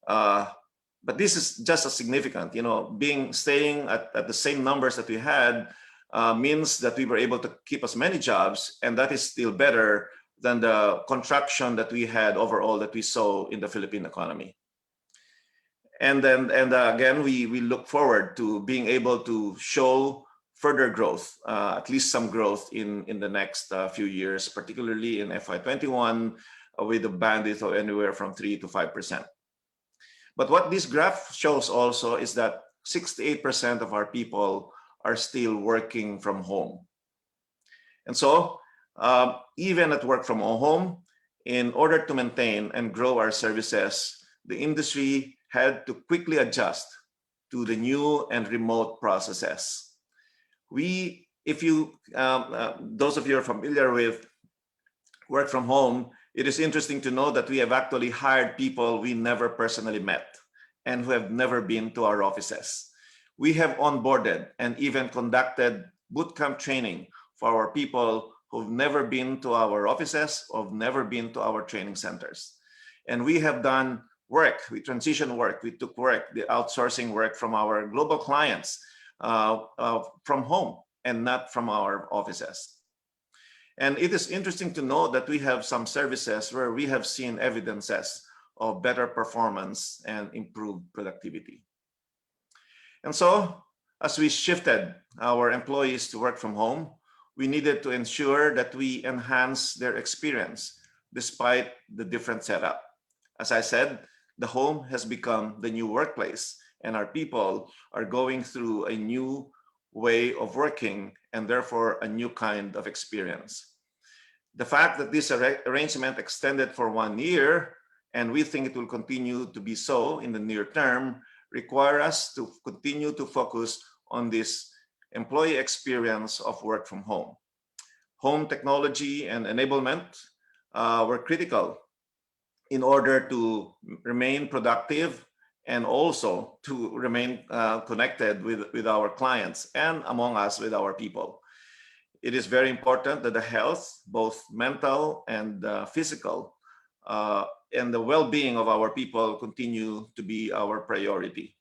Speaker 6: But this is just as significant, staying at the same numbers that we had means that we were able to keep as many jobs, and that is still better than the contraction that we had overall that we saw in the Philippine economy. And again, we look forward to being able to show further growth, at least some growth in the next few years, particularly in FY21, with a bandwidth of anywhere from 3 to 5%. But what this graph shows also is that 68% of our people are still working from home. And so even at work from home, in order to maintain and grow our services, the industry had to quickly adjust to the new and remote processes. Those of you are familiar with work from home, it is interesting to know that we have actually hired people we never personally met and who have never been to our offices. We have onboarded and even conducted bootcamp training for our people who've never been to our offices or have never been to our training centers. And we have done work, we transitioned work, we took work, the outsourcing work from our global clients from home and not from our offices. And it is interesting to know that we have some services where we have seen evidences of better performance and improved productivity. And so, as we shifted our employees to work from home, we needed to ensure that we enhance their experience despite the different setup. As I said, the home has become the new workplace, and our people are going through a new way of working and therefore a new kind of experience. The fact that this arrangement extended for 1 year, and we think it will continue to be so in the near term, require us to continue to focus on this employee experience of work from home. Home technology and enablement were critical in order to remain productive and also to remain connected with our clients and among us with our people. It is very important that the health, both mental and physical, and the well-being of our people continue to be our priority.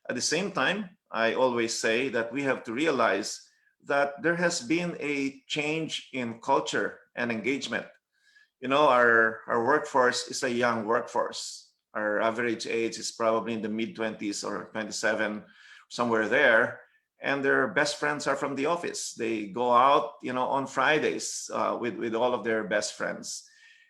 Speaker 6: At the same time, I always say that we have to realize that there has been a change in culture and engagement. You know, our workforce is a young workforce. Our average age is probably in the mid-20s or 27, somewhere there. And their best friends are from the office. They go out, you know, on Fridays with all of their best friends.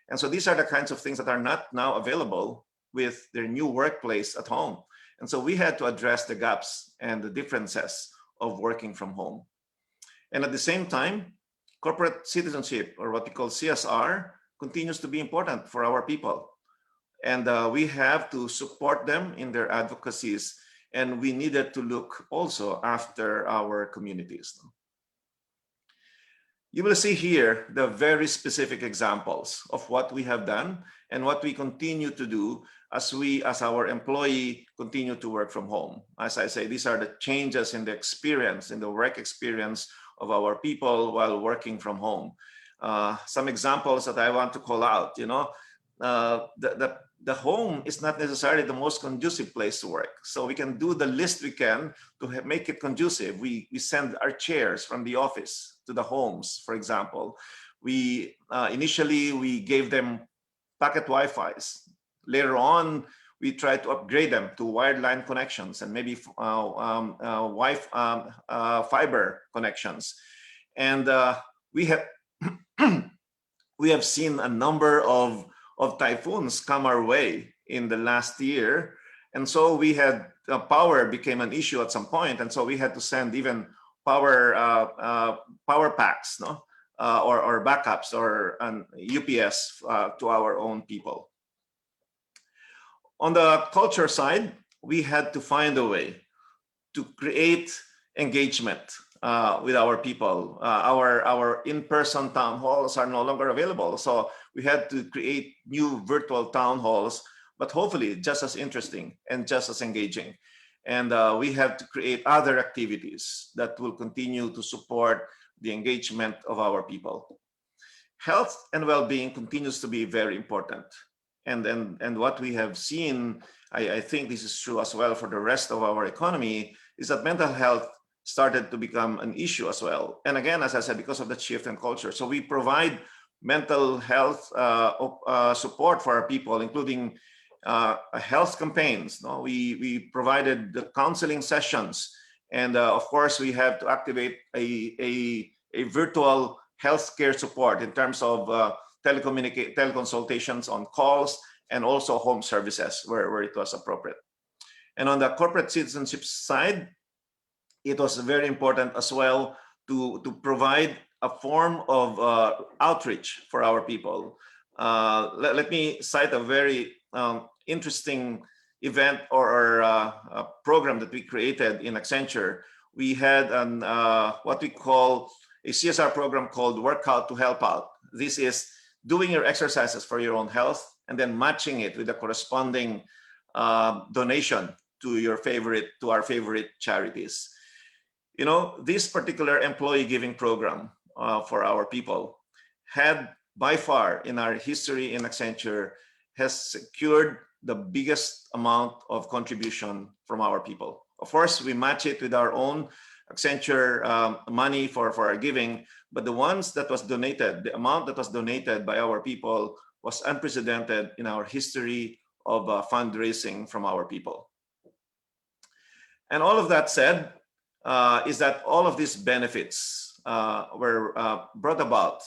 Speaker 6: And so these are the kinds of things that are not now available with their new workplace at home. And so we had to address the gaps and the differences of working from home. And at the same time, corporate citizenship, or what we call CSR, continues to be important for our people. And we have to support them in their advocacies. And we needed to look also after our communities. You will see here the very specific examples of what we have done and what we continue to do as our employee continue to work from home. As I say, these are the changes in the experience, in the work experience of our people while working from home. Some examples that I want to call out, you know, the home is not necessarily the most conducive place to work. So we can do the least we can to make it conducive. We send our chairs from the office to the homes, for example. We initially, we gave them packet Wi-Fis. Later on, we tried to upgrade them to wireline connections and maybe fiber connections. And we have seen a number of typhoons come our way in the last year. And so we had power became an issue at some point. And so we had to send even power packs, no? Or backups or UPS to our own people. On the culture side, we had to find a way to create engagement with our people. Our in-person town halls are no longer available. So we had to create new virtual town halls, but hopefully just as interesting and just as engaging. And we have to create other activities that will continue to support the engagement of our people. Health and well-being continues to be very important. And what we have seen, I think this is true as well for the rest of our economy, is that mental health started to become an issue as well. And again, as I said, because of the shift in culture. So we provide mental health support for our people, including health campaigns. No? We provided the counseling sessions. And of course, we have to activate a virtual healthcare support in terms of teleconsultations on calls and also home services where it was appropriate. And on the corporate citizenship side, it was very important as well to provide a form of outreach for our people. Let me cite a very interesting event or a program that we created in Accenture. We had what we call a CSR program called Workout to Help Out. This is doing your exercises for your own health and then matching it with a corresponding donation to our favorite charities. You know, this particular employee giving program for our people had by far in our history in Accenture has secured the biggest amount of contribution from our people. Of course, we match it with our own Accenture money for our giving, but the ones that was donated, the amount that was donated by our people was unprecedented in our history of fundraising from our people. And all of that said, is that all of these benefits were brought about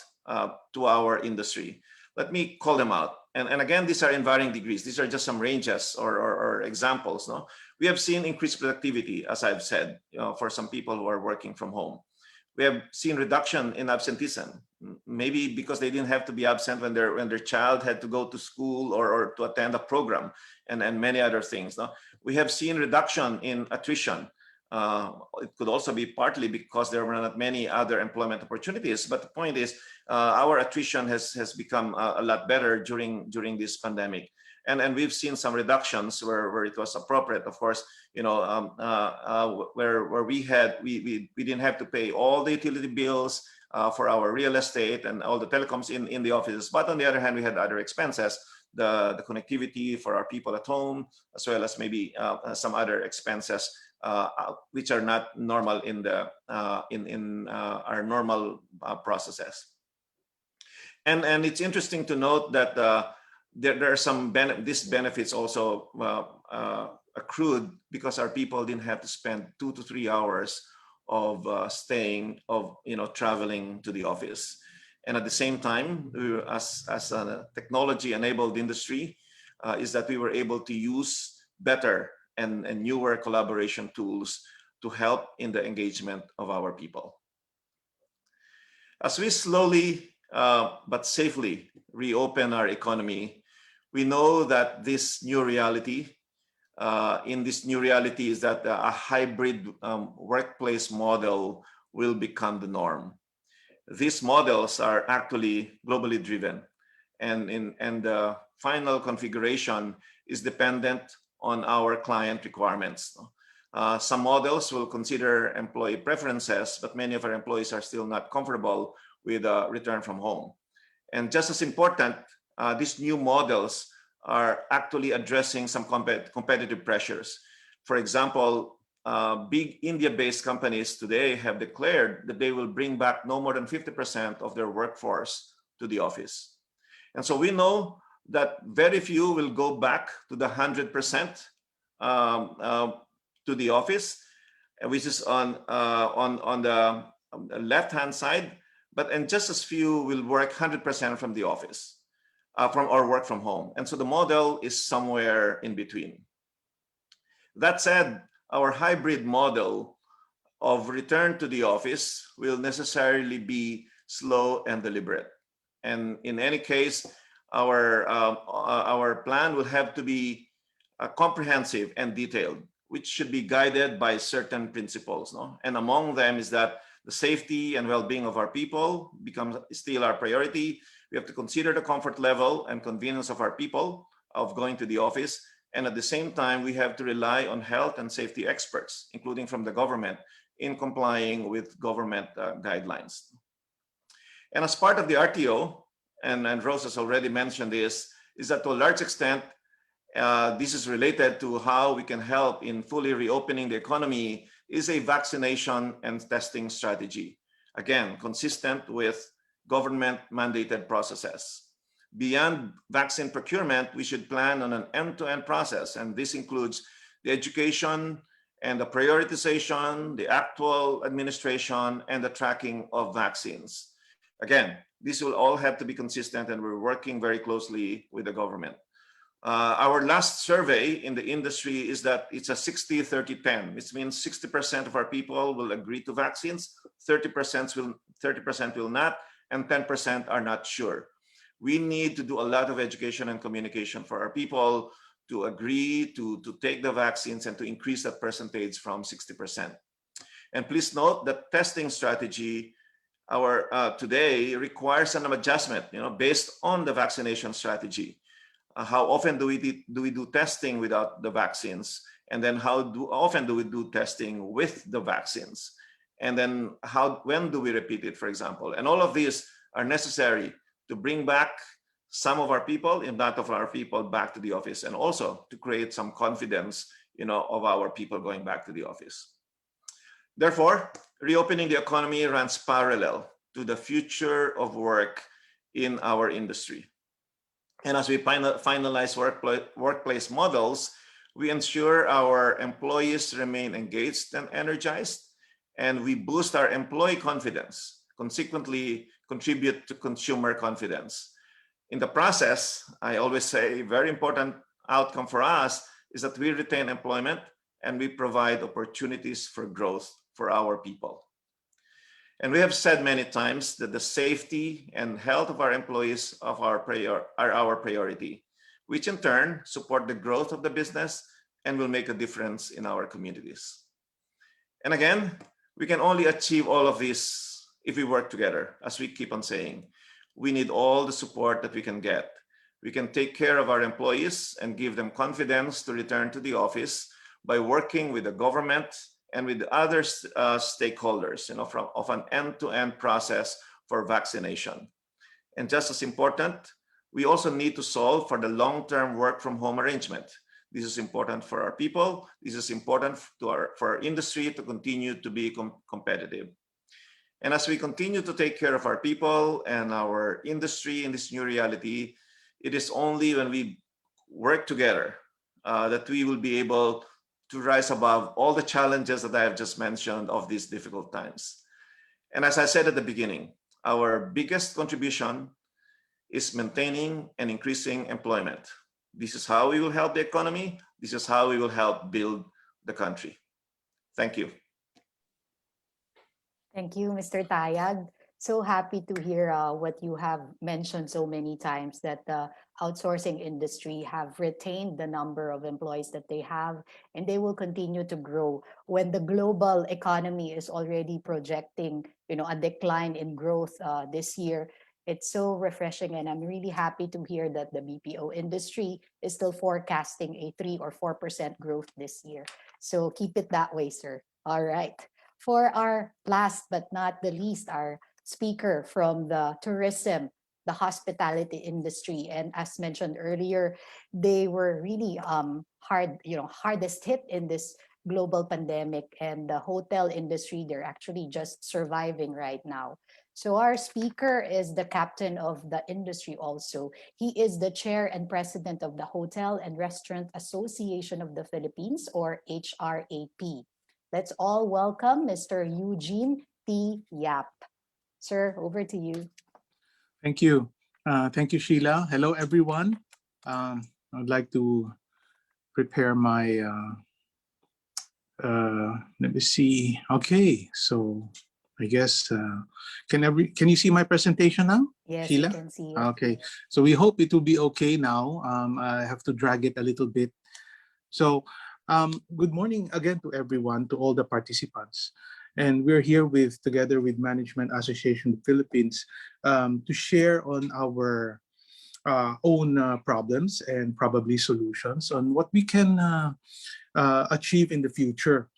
Speaker 6: to our industry. Let me call them out. And again, these are in varying degrees. These are just some ranges or examples. No? We have seen increased productivity, as I've said, for some people who are working from home. We have seen reduction in absenteeism, maybe because they didn't have to be absent when their child had to go to school or to attend a program and many other things. No? We have seen reduction in attrition. it could also be partly because there were not many other employment opportunities. But the point is, our attrition has become a lot better during this pandemic. And we've seen some reductions where it was appropriate, of course, where we didn't have to pay all the utility bills for our real estate and all the telecoms in the offices. But on the other hand, we had other expenses, the connectivity for our people at home, as well as maybe some other expenses which are not normal in our normal processes. And it's interesting to note that there are some these benefits also accrued because our people didn't have to spend 2 to 3 hours of traveling to the office. And at the same time, as a technology-enabled industry, is that we were able to use better and newer collaboration tools to help in the engagement of our people. As we slowly but safely reopen our economy, we know that this new reality, is that a hybrid workplace model will become the norm. These models are actually globally driven, and the final configuration is dependent on our client requirements. Some models will consider employee preferences, but many of our employees are still not comfortable with a return from home. And just as important, these new models are actually addressing some competitive pressures. For example, big India-based companies today have declared that they will bring back no more than 50% of their workforce to the office. And so we know that very few will go back to the 100% to the office, which is on the left-hand side, and just as few will work 100% from the office, or work from home. And so the model is somewhere in between. That said, our hybrid model of return to the office will necessarily be slow and deliberate. And in any case, our plan will have to be comprehensive and detailed, which should be guided by certain principles. No? And among them is that the safety and well-being of our people becomes still our priority. We have to consider the comfort level and convenience of our people of going to the office. And at the same time, we have to rely on health and safety experts, including from the government, in complying with government guidelines. And as part of the RTO, and Rose has already mentioned this, is that to a large extent, this is related to how we can help in fully reopening the economy, is a vaccination and testing strategy. Again, consistent with government mandated processes. Beyond vaccine procurement, we should plan on an end-to-end process, and this includes the education and the prioritization, the actual administration, and the tracking of vaccines. Again, this will all have to be consistent, and we're working very closely with the government. Our last survey in the industry is that it's a 60-30-10, which means 60% of our people will agree to vaccines, 30% will not, and 10% are not sure. We need to do a lot of education and communication for our people to agree to take the vaccines and to increase that percentage from 60%. And please note that testing strategy today requires an adjustment, based on the vaccination strategy. How often do we do testing without the vaccines? And then how often do we do testing with the vaccines? And then when do we repeat it, for example? And all of these are necessary to bring back some of our people, if not of our people, back to the office, and also to create some confidence, of our people going back to the office. Therefore, reopening the economy runs parallel to the future of work in our industry. And as we finalize workplace models, we ensure our employees remain engaged and energized, and we boost our employee confidence, consequently contribute to consumer confidence. In the process, I always say a very important outcome for us is that we retain employment and we provide opportunities for growth for our people. And we have said many times that the safety and health of our employees are our priority, which in turn support the growth of the business and will make a difference in our communities. And again, we can only achieve all of this if we work together. As we keep on saying, we need all the support that we can get. We can take care of our employees and give them confidence to return to the office by working with the government and with other stakeholders, of an end-to-end process for vaccination. And just as important, we also need to solve for the long-term work from home arrangement. This is important for our people. This is important for our industry to continue to be competitive. And as we continue to take care of our people and our industry in this new reality, it is only when we work together that we will be able to rise above all the challenges that I have just mentioned of these difficult times. And as I said at the beginning, our biggest contribution is maintaining and increasing employment. This is how we will help the economy. This is how we will help build the country. Thank you.
Speaker 1: Thank you, Mr. Tayag. So happy to hear what you have mentioned so many times, that the outsourcing industry have retained the number of employees that they have, and they will continue to grow when the global economy is already projecting, a decline in growth this year. It's so refreshing, and I'm really happy to hear that the BPO industry is still forecasting a 3 or 4% growth this year. So keep it that way, sir. All right. For our last but not the least, our speaker from the tourism, the hospitality industry, and as mentioned earlier, they were really hardest hit in this global pandemic, and the hotel industry, they're actually just surviving right now. So our speaker is the captain of the industry also. He is the chair and president of the Hotel and Restaurant Association of the Philippines, or HRAP. Let's all welcome Mr. Eugene T. Yap. Sir, over to you.
Speaker 2: Thank you. Thank you, Sheila. Hello, everyone. I'd like to prepare my, let me see. Okay, so I guess, can you see my presentation now?
Speaker 1: Yes,
Speaker 2: Sheila?
Speaker 1: you can see it.
Speaker 2: Okay, so we hope it will be okay now. I have to drag it a little bit. So good morning again to everyone, to all the participants. And we're here together with Management Association of the Philippines to share on our own problems and probably solutions on what we can achieve in the future.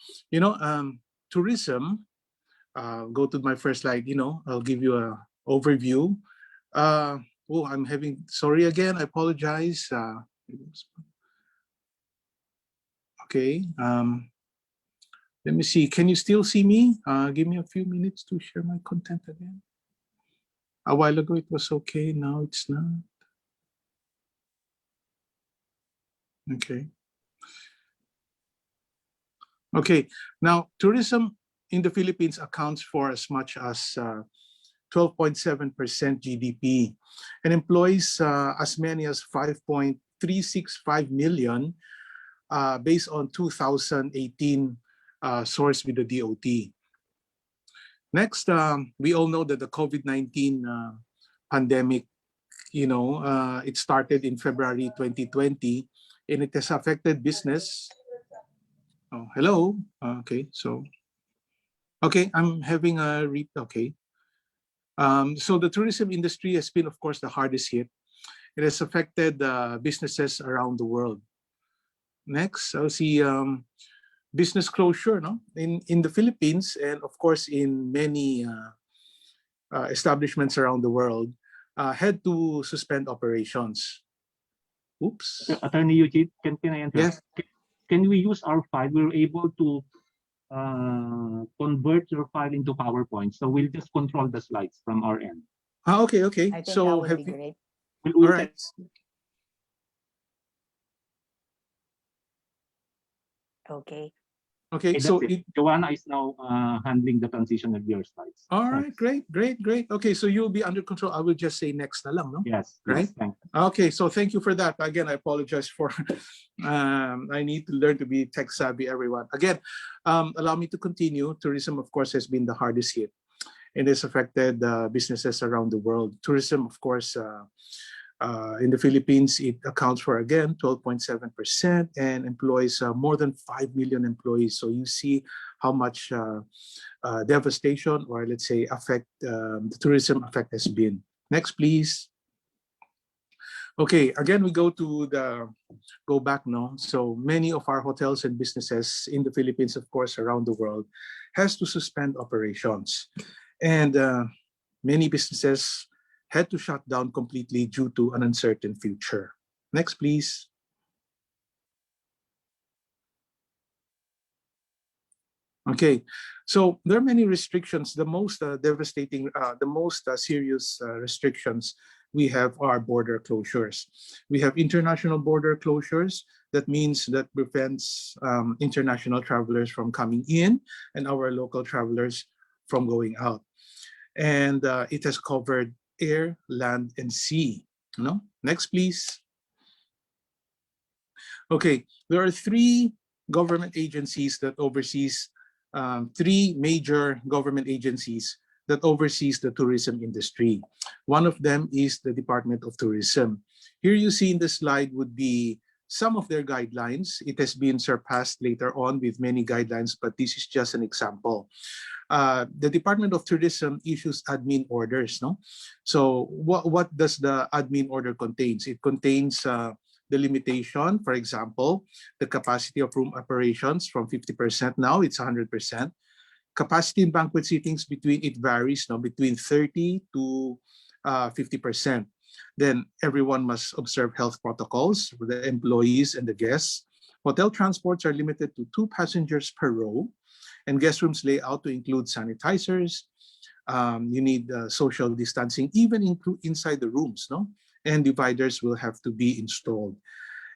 Speaker 2: Tourism, go to my first slide, I'll give you an overview. Sorry again, I apologize. Okay. Let me see. Can you still see me? Give me a few minutes to share my content again. A while ago it was okay. Now it's not. Okay. Okay. Now, tourism in the Philippines accounts for as much as 12.7% GDP and employs as many as 5.365 million based on 2018 source with the DOT. Next, we all know that the COVID-19 pandemic, it started in February 2020 and it has affected business. Oh, hello. Okay, so, okay, I'm having a read. Okay. So the tourism industry has been, of course, the hardest hit. It has affected businesses around the world. Next, I'll see business closure in the Philippines, and of course in many establishments around the world had to suspend operations. Oops.
Speaker 7: Attorney Eugene, can I enter?
Speaker 2: Yes.
Speaker 7: Can we use our file? We're able to convert your file into PowerPoint, so we'll just control the slides from our end.
Speaker 2: Okay.
Speaker 1: I think that would be great.
Speaker 2: All right.
Speaker 1: Okay.
Speaker 2: Okay,
Speaker 7: Okay,
Speaker 2: so
Speaker 7: Joanna is now handling the transition of your slides.
Speaker 2: all right, great. Okay, so you'll be under control. I will just say next na lang, no?
Speaker 7: Yes,
Speaker 2: Right?
Speaker 7: yes, thank you.
Speaker 2: Okay, so thank you for that. Again, I apologize for, I need to learn to be tech savvy, everyone. Again, allow me to continue. Tourism, of course, has been the hardest hit. It has affected businesses around the world. Tourism, of course, in the Philippines, it accounts for, again, 12.7% and employs more than 5 million employees. So you see how much devastation, or let's say effect, the tourism effect has been. Next, please. Okay, again, we go back now. So many of our hotels and businesses in the Philippines, of course, around the world, has to suspend operations. And many businesses had to shut down completely due to an uncertain future. Next, please. Okay, so there are many restrictions. The most devastating, the most serious restrictions we have are border closures. We have international border closures. That means that prevents international travelers from coming in and our local travelers from going out. And it has covered air, land, and sea. No? Next, please. Okay, there are three government agencies that oversees three major government agencies that oversees the tourism industry. One of them is the Department of Tourism. Here you see in the slide would be some of their guidelines. It has been surpassed later on with many guidelines, but this is just an example. The Department of Tourism issues admin orders. No, so what does the admin order contains? It contains the limitation, for example, the capacity of room operations from 50%, now it's 100%. Capacity in banquet seatings it varies now between 30 to 50%. Then everyone must observe health protocols for the employees and the guests. Hotel transports are limited to 2 passengers per row, and guest rooms layout to include sanitizers. You need social distancing, even inside the rooms, no? And dividers will have to be installed.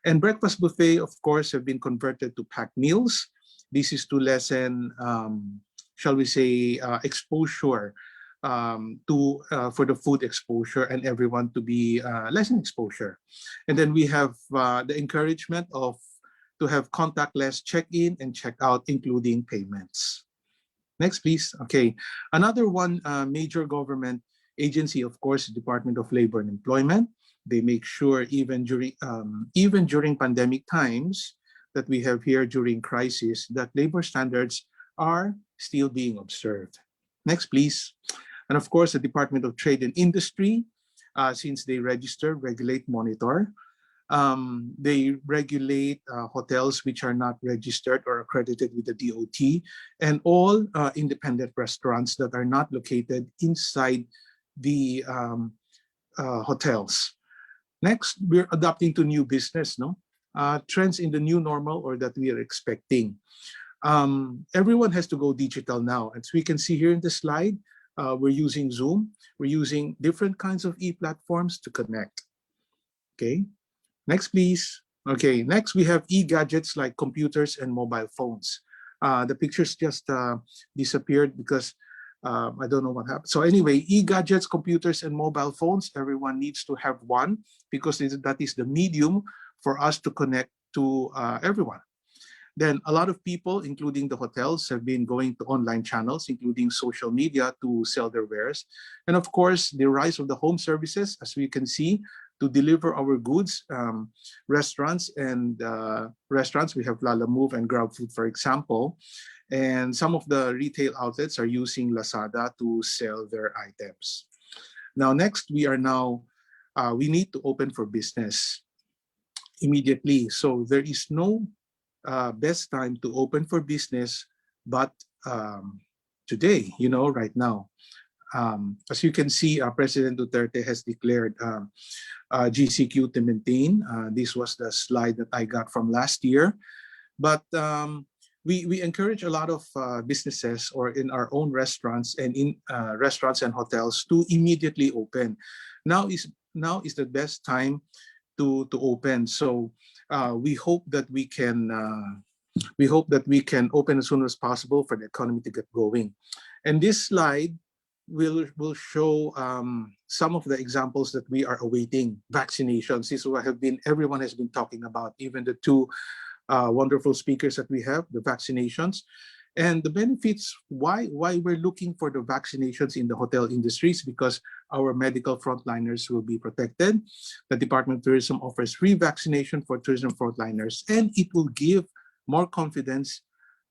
Speaker 2: And breakfast buffet, of course, have been converted to packed meals. This is to lessen, shall we say, exposure for the food exposure, and everyone to be lessen exposure. And then we have the encouragement to have contactless check-in and check-out, including payments. Next, please. Okay, another one major government agency, of course, Department of Labor and Employment. They make sure even during pandemic times that we have here during crisis, that labor standards are still being observed. Next, please. And of course, the Department of Trade and Industry, since they register, regulate, monitor. They regulate hotels which are not registered or accredited with the DOT, and all independent restaurants that are not located inside the hotels. Next, we're adapting to new business, no? Trends in the new normal, or that we are expecting. Everyone has to go digital now. As we can see here in the slide, we're using Zoom. We're using different kinds of e-platforms to connect. Okay, next, please. Okay, next we have e-gadgets like computers and mobile phones. The pictures just disappeared because I don't know what happened. So anyway, e-gadgets, computers, and mobile phones, everyone needs to have one, because that is the medium for us to connect to everyone. Then a lot of people, including the hotels, have been going to online channels, including social media, to sell their wares. And of course, the rise of the home services, as we can see, to deliver our goods. Restaurants, we have Lala Move and Grab Food, for example. And some of the retail outlets are using Lazada to sell their items. Now, next, we need to open for business immediately. So there is no best time to open for business but today, right now. As you can see, President Duterte has declared GCQ to maintain. This was the slide that I got from last year. But we encourage a lot of businesses, or in our own restaurants and in restaurants and hotels, to immediately open. Now is the best time to open. So we hope that we can open as soon as possible for the economy to get going. And this slide will show some of the examples that we are awaiting. Vaccinations. This is what everyone has been talking about, even the two wonderful speakers that we have, the vaccinations. And the benefits, why we're looking for the vaccinations in the hotel industries, because our medical frontliners will be protected. The Department of Tourism offers free vaccination for tourism frontliners, and it will give more confidence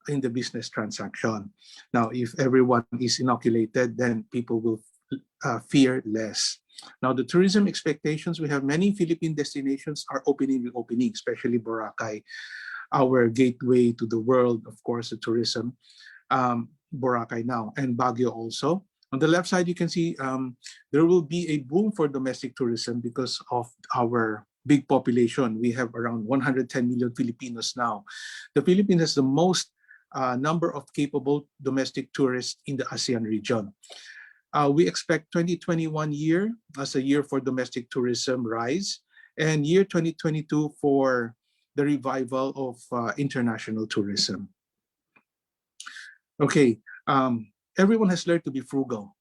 Speaker 2: in the business transaction. Now, if everyone is inoculated, then people will fear less. Now, the tourism expectations, we have many Philippine destinations are opening, especially Boracay, our gateway to the world, of course, the tourism. Boracay now, and Baguio also. On the left side, you can see there will be a boom for domestic tourism because of our big population. We have around 110 million Filipinos now. The Philippines has the most number of capable domestic tourists in the ASEAN region. We expect 2021 year as a year for domestic tourism rise, and year 2022 for the revival of international tourism. Okay, everyone has learned to be frugal.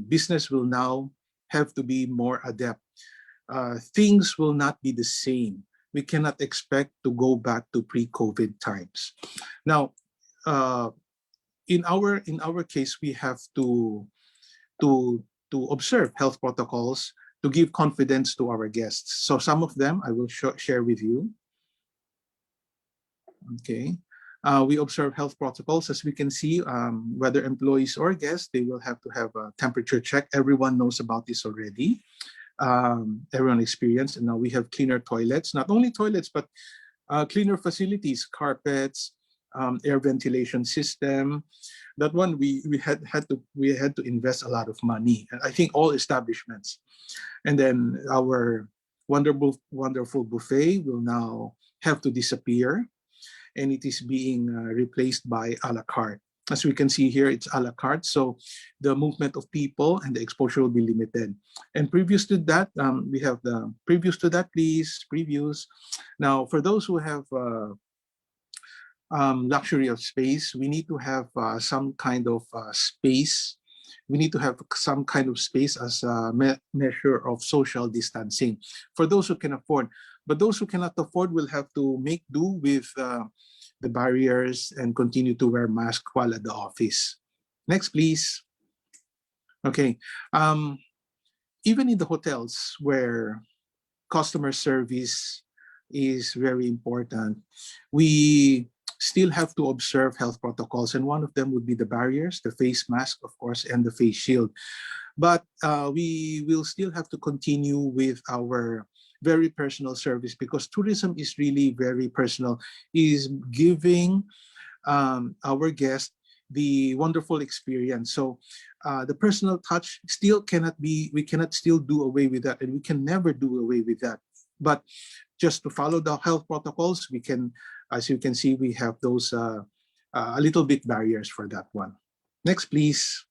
Speaker 2: Business will now have to be more adept. Things will not be the same. We cannot expect to go back to pre-COVID times. Now, in our case, we have to observe health protocols to give confidence to our guests. So some of them I will share with you. Okay. We observe health protocols. As we can see, whether employees or guests, they will have to have a temperature check. Everyone knows about this already. Everyone experienced, and now we have cleaner toilets. Not only toilets, but cleaner facilities, carpets, air ventilation system. That one we had to invest a lot of money. And I think all establishments. And then our wonderful buffet will now have to disappear, and it is being replaced by a la carte. As we can see here, it's a la carte, so the movement of people and the exposure will be limited. And previous to that, we have the previous to that, please, previews. Now, for those who have luxury of space, we need to have some kind of space. We need to have some kind of space as a measure of social distancing for those who can afford. But those who cannot afford will have to make do with the barriers and continue to wear masks while at the office. Next, please. Okay. Even in the hotels where customer service is very important, we still have to observe health protocols. And one of them would be the barriers, the face mask, of course, and the face shield. But we will still have to continue with our very personal service, because tourism is really very personal, is giving our guests the wonderful experience. So the personal touch still cannot be, we cannot still do away with that, and we can never do away with that. But just to follow the health protocols, we can, as you can see, we have those a little bit barriers for that one. Next, please.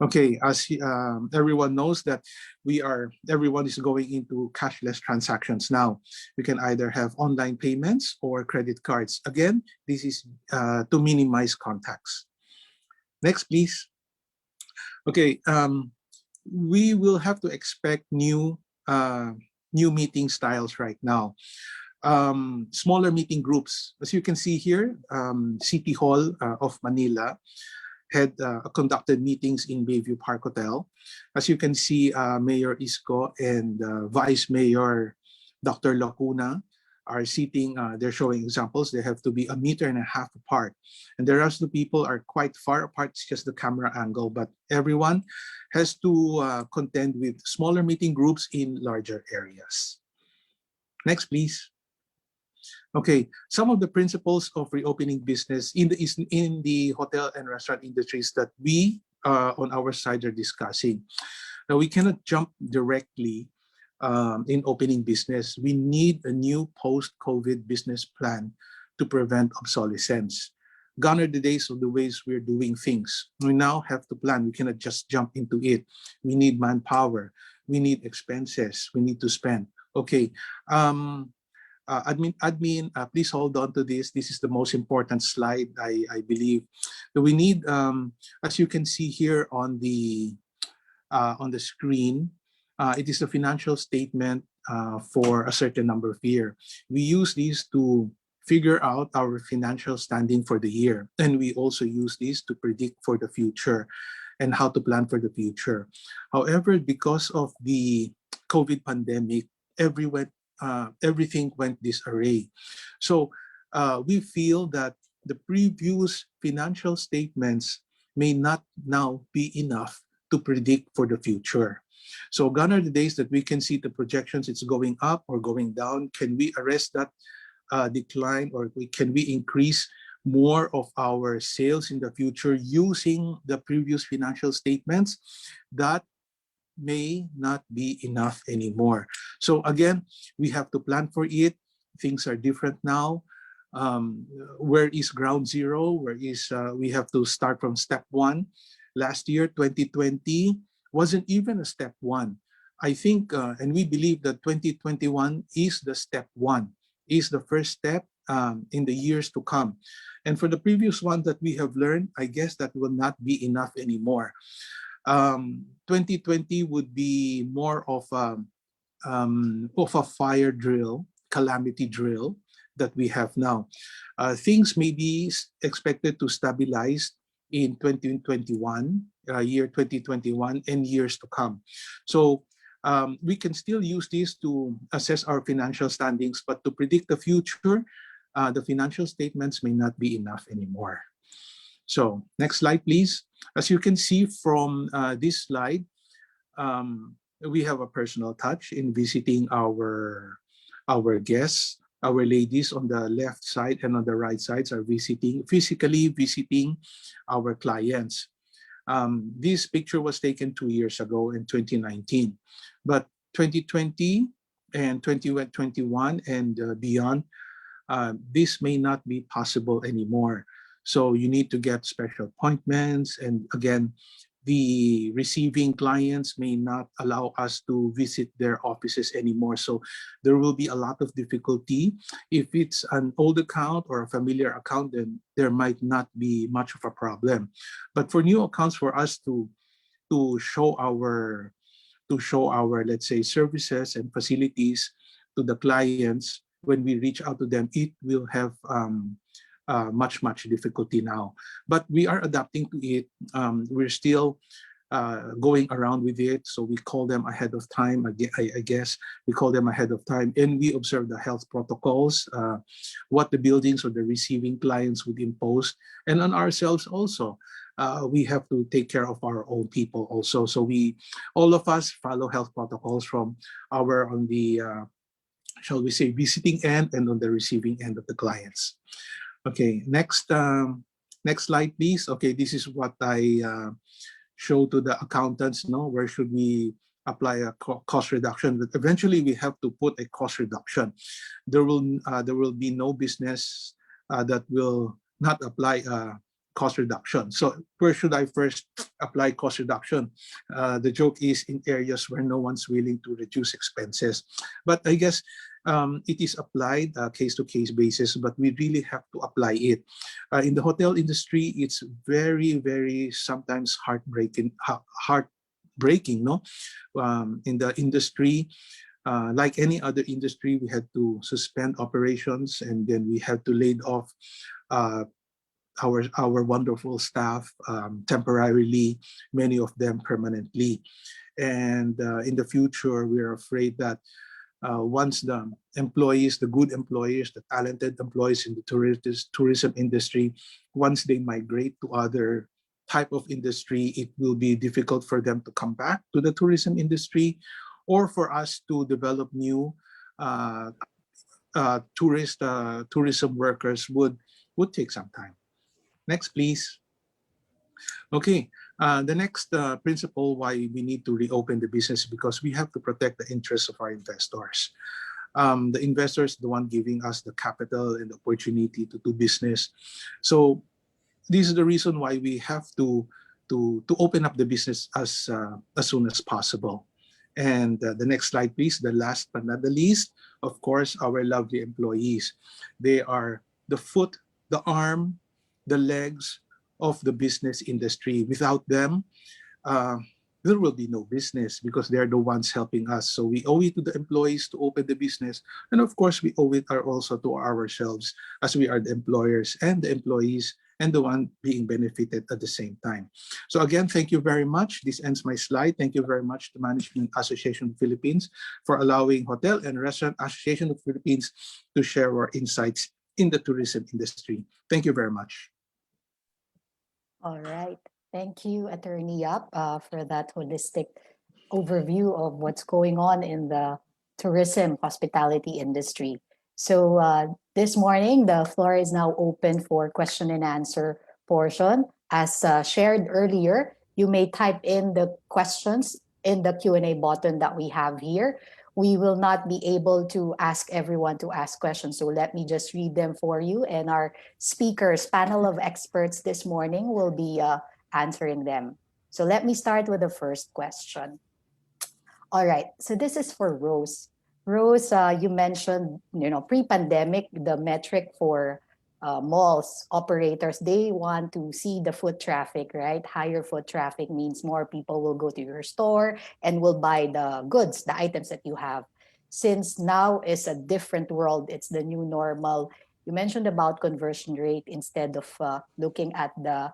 Speaker 2: Okay, as everyone knows that everyone is going into cashless transactions now. We can either have online payments or credit cards. Again, this is to minimize contacts. Next, please. Okay, we will have to expect new meeting styles right now. Smaller meeting groups. As you can see here, City Hall of Manila had conducted meetings in Bayview Park Hotel. As you can see, Mayor Isko and Vice Mayor Dr. Lacuna are sitting, they're showing examples. They have to be 1.5 meters apart. And the rest of the people are quite far apart, it's just the camera angle, but everyone has to contend with smaller meeting groups in larger areas. Next, please. Okay, some of the principles of reopening business in the hotel and restaurant industries that we on our side are discussing. Now, we cannot jump directly in opening business. We need a new post-COVID business plan to prevent obsolescence. Gone are the days of the ways we're doing things. We now have to plan. We cannot just jump into it. We need manpower. We need expenses. We need to spend. Okay. Admin, please hold on to this. This is the most important slide, I believe. So we need, as you can see here on the screen, it is a financial statement for a certain number of years. We use these to figure out our financial standing for the year. And we also use these to predict for the future and how to plan for the future. However, because of the COVID pandemic, everything went disarray. So we feel that the previous financial statements may not now be enough to predict for the future. So gone are the days that we can see the projections, it's going up or going down. Can we arrest that decline, or can we increase more of our sales in the future using the previous financial statements? That may not be enough anymore. So again, we have to plan for it. Things are different now. Where is ground zero? Where is we have to start from step one? Last year, 2020, wasn't even a step one. I think, and we believe that 2021 is the step one, is the first step in the years to come. And for the previous one that we have learned, I guess that will not be enough anymore. 2020 would be more of a fire drill, calamity drill that we have now. Things may be expected to stabilize in 2021, year 2021, and years to come. So we can still use this to assess our financial standings, but to predict the future, the financial statements may not be enough anymore. So next slide, please. As you can see from this slide, we have a personal touch in visiting our guests. Our ladies on the left side and on the right sides are physically visiting our clients. This picture was taken 2 years ago in 2019, but 2020 and 2021 and beyond, this may not be possible anymore. So you need to get special appointments, and again, the receiving clients may not allow us to visit their offices anymore. So there will be a lot of difficulty. If it's an old account or a familiar account, then there might not be much of a problem. But for new accounts, for us to show our let's say services and facilities to the clients, when we reach out to them, it will have much difficulty now, but we are adapting to it. We're still going around with it, so we call them ahead of time. I guess we call them ahead of time, and we observe the health protocols, what the buildings or the receiving clients would impose, and on ourselves also. We have to take care of our own people also. So all of us follow health protocols from on the shall we say visiting end and on the receiving end of the clients. Okay, next slide, please. Okay, this is what I show to the accountants. No, where should we apply a cost reduction? But eventually, we have to put a cost reduction. There will be no business that will not apply a cost reduction. So where should I first apply cost reduction? The joke is in areas where no one's willing to reduce expenses. But I guess it is applied case-to-case basis, but we really have to apply it. In the hotel industry, it's very sometimes heartbreaking, no? In the industry, like any other industry, we had to suspend operations, and then we had to lay off our wonderful staff temporarily, many of them permanently. And in the future, we are afraid that once the employees, the good employees, the talented employees in the tourism industry, once they migrate to other type of industry, it will be difficult for them to come back to the tourism industry, or for us to develop new tourism workers would take some time. Next, please. Okay, the next principle why we need to reopen the business, because we have to protect the interests of our investors. The investors, the one giving us the capital and the opportunity to do business. So this is the reason why we have to open up the business as soon as possible. And the next slide, please. The last but not the least, of course, our lovely employees. They are the foot, the arm, the legs of the business industry. Without them, there will be no business, because they're the ones helping us. So we owe it to the employees to open the business. And of course, we owe it also to ourselves, as we are the employers and the employees and the one being benefited at the same time. So again, thank you very much. This ends my slide. Thank you very much to Management Association of the Philippines for allowing Hotel and Restaurant Association of the Philippines to share our insights in the tourism industry. Thank you very much.
Speaker 1: All right. Thank you, Attorney Yap, for that holistic overview of what's going on in the tourism hospitality industry. So this morning, the floor is now open for question and answer portion. As shared earlier, you may type in the questions in the Q&A button that we have here. We will not be able to ask everyone to ask questions, so let me just read them for you. And our speakers, panel of experts this morning will be answering them. So let me start with the first question. All right, so this is for Rose. Rose, you mentioned, pre-pandemic, the metric for malls operators, they want to see the foot traffic, right? Higher foot traffic means more people will go to your store and will buy the goods, the items that you have. Since now is a different world, it's the new normal. You mentioned about conversion rate instead of looking at the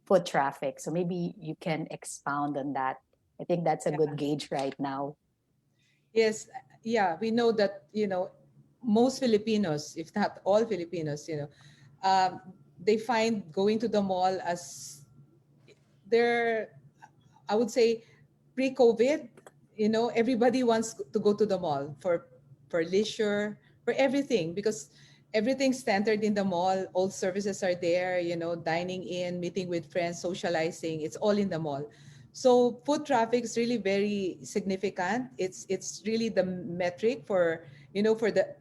Speaker 1: foot traffic. So maybe you can expound on that. I think that's a good gauge right now.
Speaker 5: Yes, yeah, we know that, most Filipinos, if not all Filipinos, they find going to the mall as their, I would say, pre-COVID, everybody wants to go to the mall for leisure, for everything, because everything's centered in the mall. All services are there, dining in, meeting with friends, socializing. It's all in the mall. So foot traffic is really very significant. It's really the metric for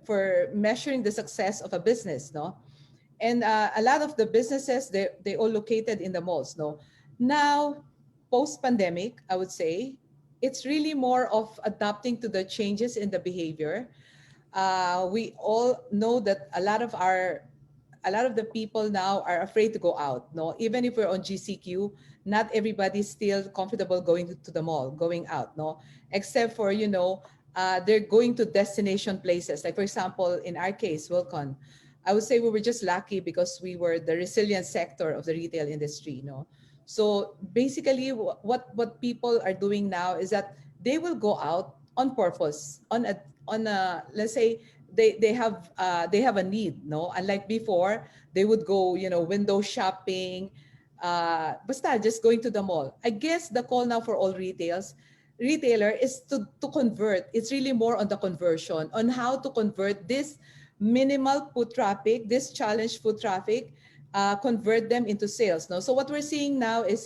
Speaker 5: for measuring the success of a business, no. And a lot of the businesses, they all located in the malls, no. Now, post pandemic, I would say it's really more of adapting to the changes in the behavior. We all know that a lot of the people now are afraid to go out. No, even if we're on GCQ, not everybody's still comfortable going to the mall, going out. No, except for they're going to destination places. Like for example, in our case, Wilcon, I would say we were just lucky because we were the resilient sector of the retail industry. No, so basically, what people are doing now is that they will go out on purpose, on a, let's say they have a need, no, unlike before they would go window shopping, basta just going to the mall. I guess the call now for all retailer is to convert. It's really more on the conversion, on how to convert this minimal foot traffic, this challenge foot traffic, convert them into sales. No, so what we're seeing now is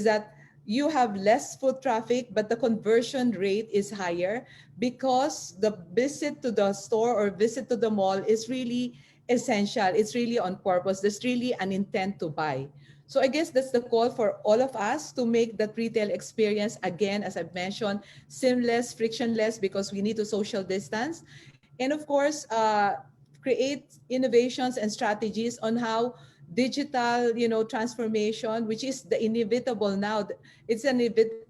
Speaker 5: that you have less foot traffic, but the conversion rate is higher because the visit to the store or visit to the mall is really essential. It's really on purpose. There's really an intent to buy. So I guess that's the call for all of us to make that retail experience, again, as I've mentioned, seamless, frictionless, because we need to social distance. And of course, create innovations and strategies on how digital transformation, which is the inevitable now. It's an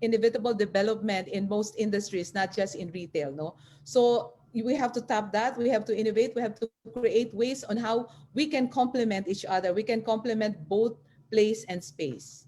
Speaker 5: inevitable development in most industries, not just in retail. No, so we have to tap that. We have to innovate. We have to create ways on how we can complement each other. We can complement both place and space.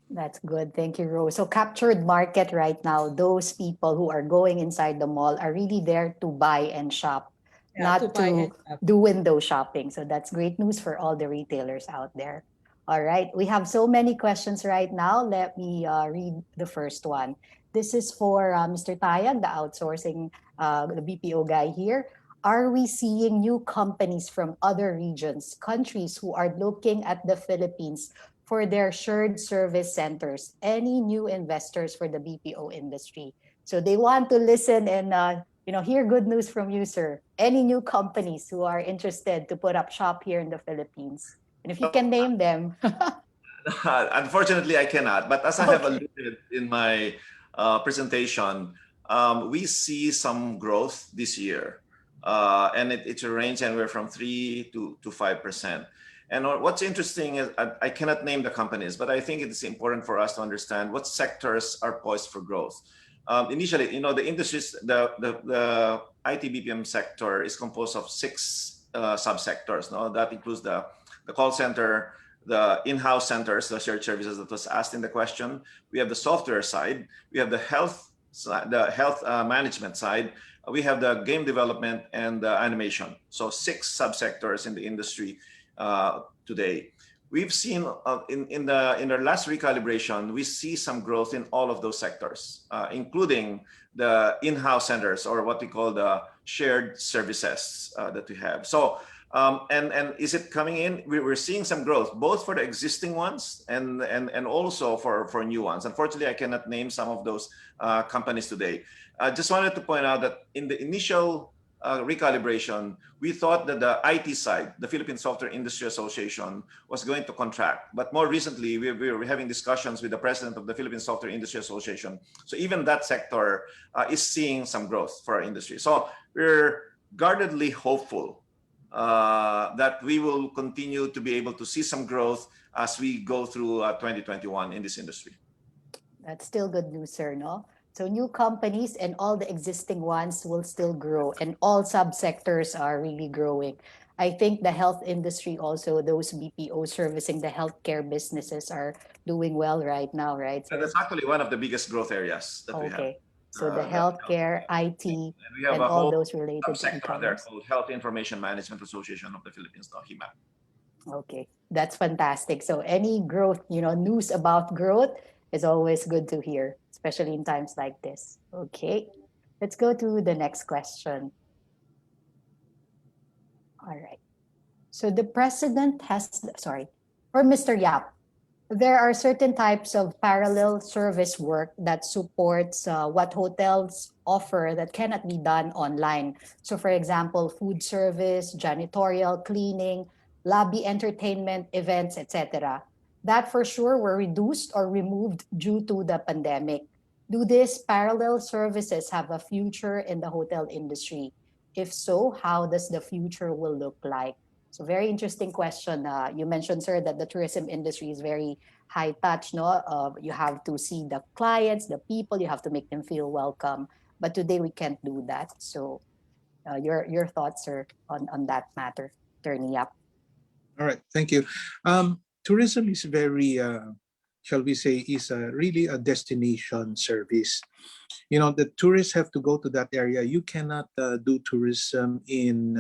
Speaker 1: That's good. Thank you, Rose. So captured market right now, those people who are going inside the mall are really there to buy and shop,
Speaker 5: Yeah, to
Speaker 1: not
Speaker 5: buy
Speaker 1: to
Speaker 5: and shop.
Speaker 1: do window shopping. So that's great news for all the retailers out there. All right. We have so many questions right now. Let me read the first one. This is for Mr. Tayag, the outsourcing, the BPO guy here. Are we seeing new companies from other regions, countries who are looking at the Philippines for their shared service centers? Any new investors for the BPO industry? So they want to listen and hear good news from you, sir. Any new companies who are interested to put up shop here in the Philippines? And if you can name them.
Speaker 6: Unfortunately, I cannot. But as I have
Speaker 1: Okay.
Speaker 6: alluded in my presentation, we see some growth this year. And it's a range anywhere from 3 to 5%. And what's interesting is I cannot name the companies, but I think it's important for us to understand what sectors are poised for growth. Initially, the industries, the IT BPM sector is composed of 6 subsectors. No, that includes the call center, the in-house centers, the shared services that was asked in the question. We have the software side. We have the health the health management side, we have the game development and animation. So 6 subsectors in the industry today. We've seen in the last recalibration, we see some growth in all of those sectors, including the in-house centers, or what we call the shared services that we have. So and is it coming in? We're seeing some growth, both for the existing ones and also for new ones. Unfortunately, I cannot name some of those companies today. I just wanted to point out that in the initial recalibration, we thought that the IT side, the Philippine Software Industry Association, was going to contract. But more recently, we were having discussions with the president of the Philippine Software Industry Association. So even that sector is seeing some growth for our industry. So we're guardedly hopeful that we will continue to be able to see some growth as we go through 2021 in this industry.
Speaker 1: That's still good news, sir, no? So new companies and all the existing ones will still grow, and all subsectors are really growing. I think the health industry also, those BPO servicing the healthcare businesses are doing well right now, right?
Speaker 6: And that's actually one of the biggest growth areas that we have.
Speaker 1: Okay, so the healthcare, IT,
Speaker 6: And we have
Speaker 1: and
Speaker 6: a
Speaker 1: all
Speaker 6: whole
Speaker 1: those related to
Speaker 6: subsector there
Speaker 1: e-commerce.
Speaker 6: called Health Information Management Association of the Philippines, the HIMAP.
Speaker 1: Okay, that's fantastic. So any growth, news about growth is always good to hear, especially in times like this. Okay, let's go to the next question. All right. So the president has, sorry, for Mr. Yap, there are certain types of parallel service work that supports what hotels offer that cannot be done online. So for example, food service, janitorial, cleaning, lobby entertainment, events, etc. That for sure were reduced or removed due to the pandemic. Do these parallel services have a future in the hotel industry? If so, how does the future will look like? So very interesting question. You mentioned, sir, that the tourism industry is very high touch. No, you have to see the clients, the people. You have to make them feel welcome. But today we can't do that. So, your thoughts, sir, on that matter, Attorney Yap.
Speaker 2: All right, thank you. Tourism is very, shall we say, is really a destination service. The tourists have to go to that area. You cannot do tourism in,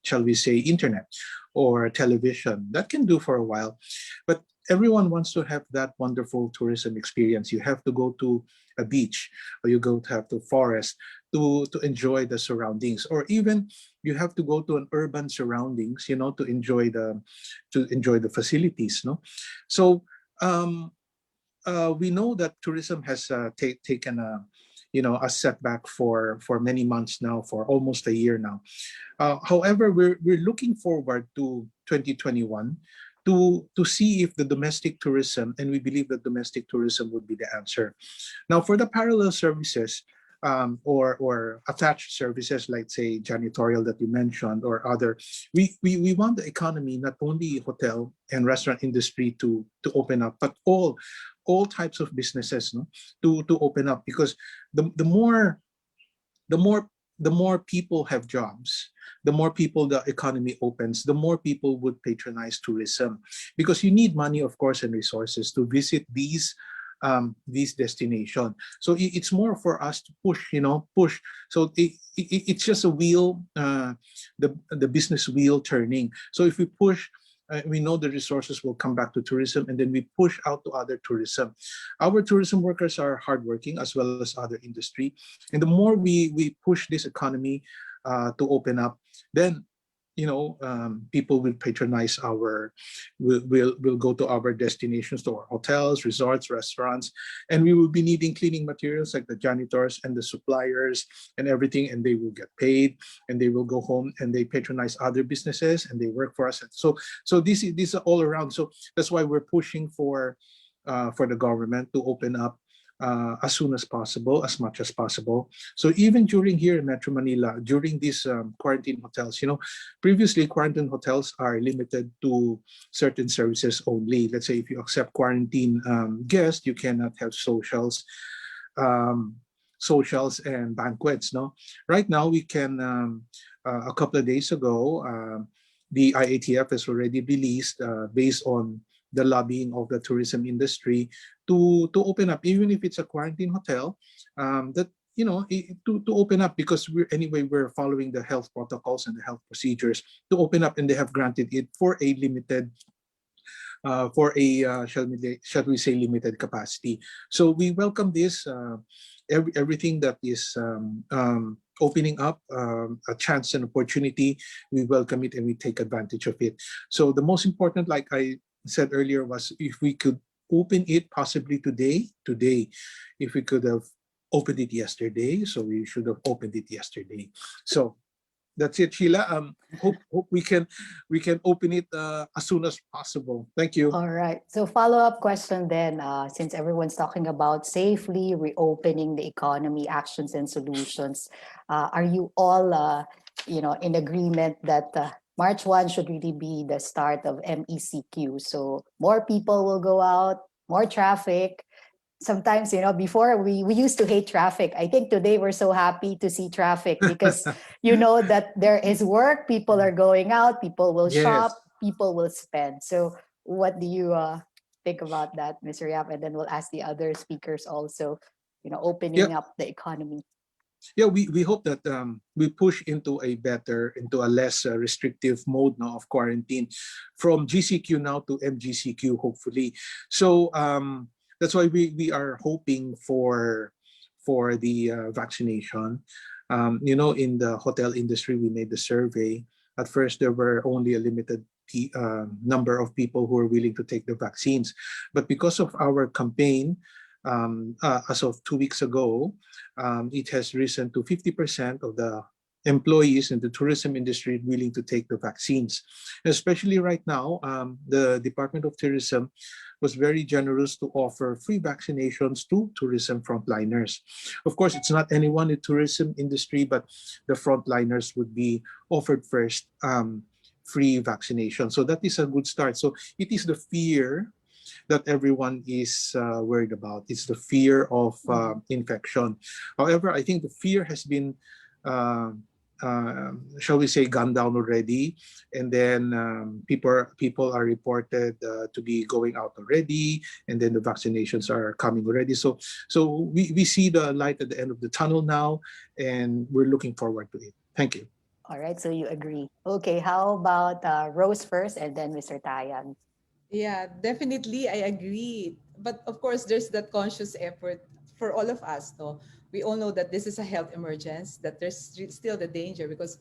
Speaker 2: shall we say, internet or television. That can do for a while, but everyone wants to have that wonderful tourism experience. You have to go to a beach, or you go to have to forest to enjoy the surroundings, or even you have to go to an urban surroundings, to enjoy the facilities. No, so we know that tourism has taken a setback for many months now, for almost a year now. However, we're looking forward to 2021 to see if the domestic tourism, and we believe that domestic tourism would be the answer. Now, for the parallel services, or attached services like, say, janitorial that you mentioned, or other, we want the economy, not only hotel and restaurant industry to open up, but all types of businesses, no, to open up, because the more people have jobs, the more people the economy opens, the more people would patronize tourism, because you need money, of course, and resources to visit these destinations. So it's more for us to push. So it's just a wheel, the business wheel turning. So if we push, we know the resources will come back to tourism, and then we push out to other tourism. Our tourism workers are hardworking, as well as other industry. And the more we push this economy to open up, then people will patronize will go to our destinations, to our hotels, resorts, restaurants, and we will be needing cleaning materials like the janitors and the suppliers and everything, and they will get paid, and they will go home and they patronize other businesses and they work for us. So this is all around. So that's why we're pushing for the government to open up as soon as possible, as much as possible. So even during here in Metro Manila, during these quarantine hotels, previously quarantine hotels are limited to certain services only. Let's say if you accept quarantine guests, you cannot have socials and banquets. No, right now we can. A couple of days ago, the IATF has already released, based on the lobbying of the tourism industry to open up, even if it's a quarantine hotel, that to open up, because we're following the health protocols and the health procedures to open up, and they have granted it for a limited shall we say limited capacity. So we welcome this, everything that is opening up a chance and opportunity. We welcome it and we take advantage of it. So the most important, like I said earlier, was if we could open it possibly today. If we could have opened it yesterday, so we should have opened it yesterday. So that's it, Sheila. Hope we can open it as soon as possible. Thank you.
Speaker 1: All right. So follow-up question then, since everyone's talking about safely reopening the economy, actions and solutions, are you all, in agreement that March 1 should really be the start of MECQ? So more people will go out, more traffic. Sometimes, before we used to hate traffic. I think today we're so happy to see traffic because you know that there is work, people are going out, people will shop,
Speaker 2: Yes.
Speaker 1: people will spend. So what do you think about that, Mr. Yap? And then we'll ask the other speakers also, opening up the economy.
Speaker 2: Yeah, we hope that we push into a less restrictive mode now of quarantine, from GCQ now to MGCQ, hopefully. So that's why we are hoping for the vaccination. In the hotel industry, we made the survey. At first, there were only a limited number of people who were willing to take the vaccines, but because of our campaign, as of 2 weeks ago, it has risen to 50% of the employees in the tourism industry willing to take the vaccines. Especially right now, the Department of Tourism was very generous to offer free vaccinations to tourism frontliners. Of course, it's not anyone in the tourism industry, but the frontliners would be offered first free vaccination. So that is a good start. So it is the fear that everyone is worried about. It's the fear of infection. However, I think the fear has been, shall we say, gone down already, and then people are reported to be going out already, and then the vaccinations are coming already. So we see the light at the end of the tunnel now, and we're looking forward to it. Thank you.
Speaker 1: All right, so you agree. Okay, how about Rose first and then Mr. Tayag?
Speaker 5: Yeah, definitely, I agree. But of course, there's that conscious effort for all of us. No, we all know that this is a health emergency. That there's still the danger because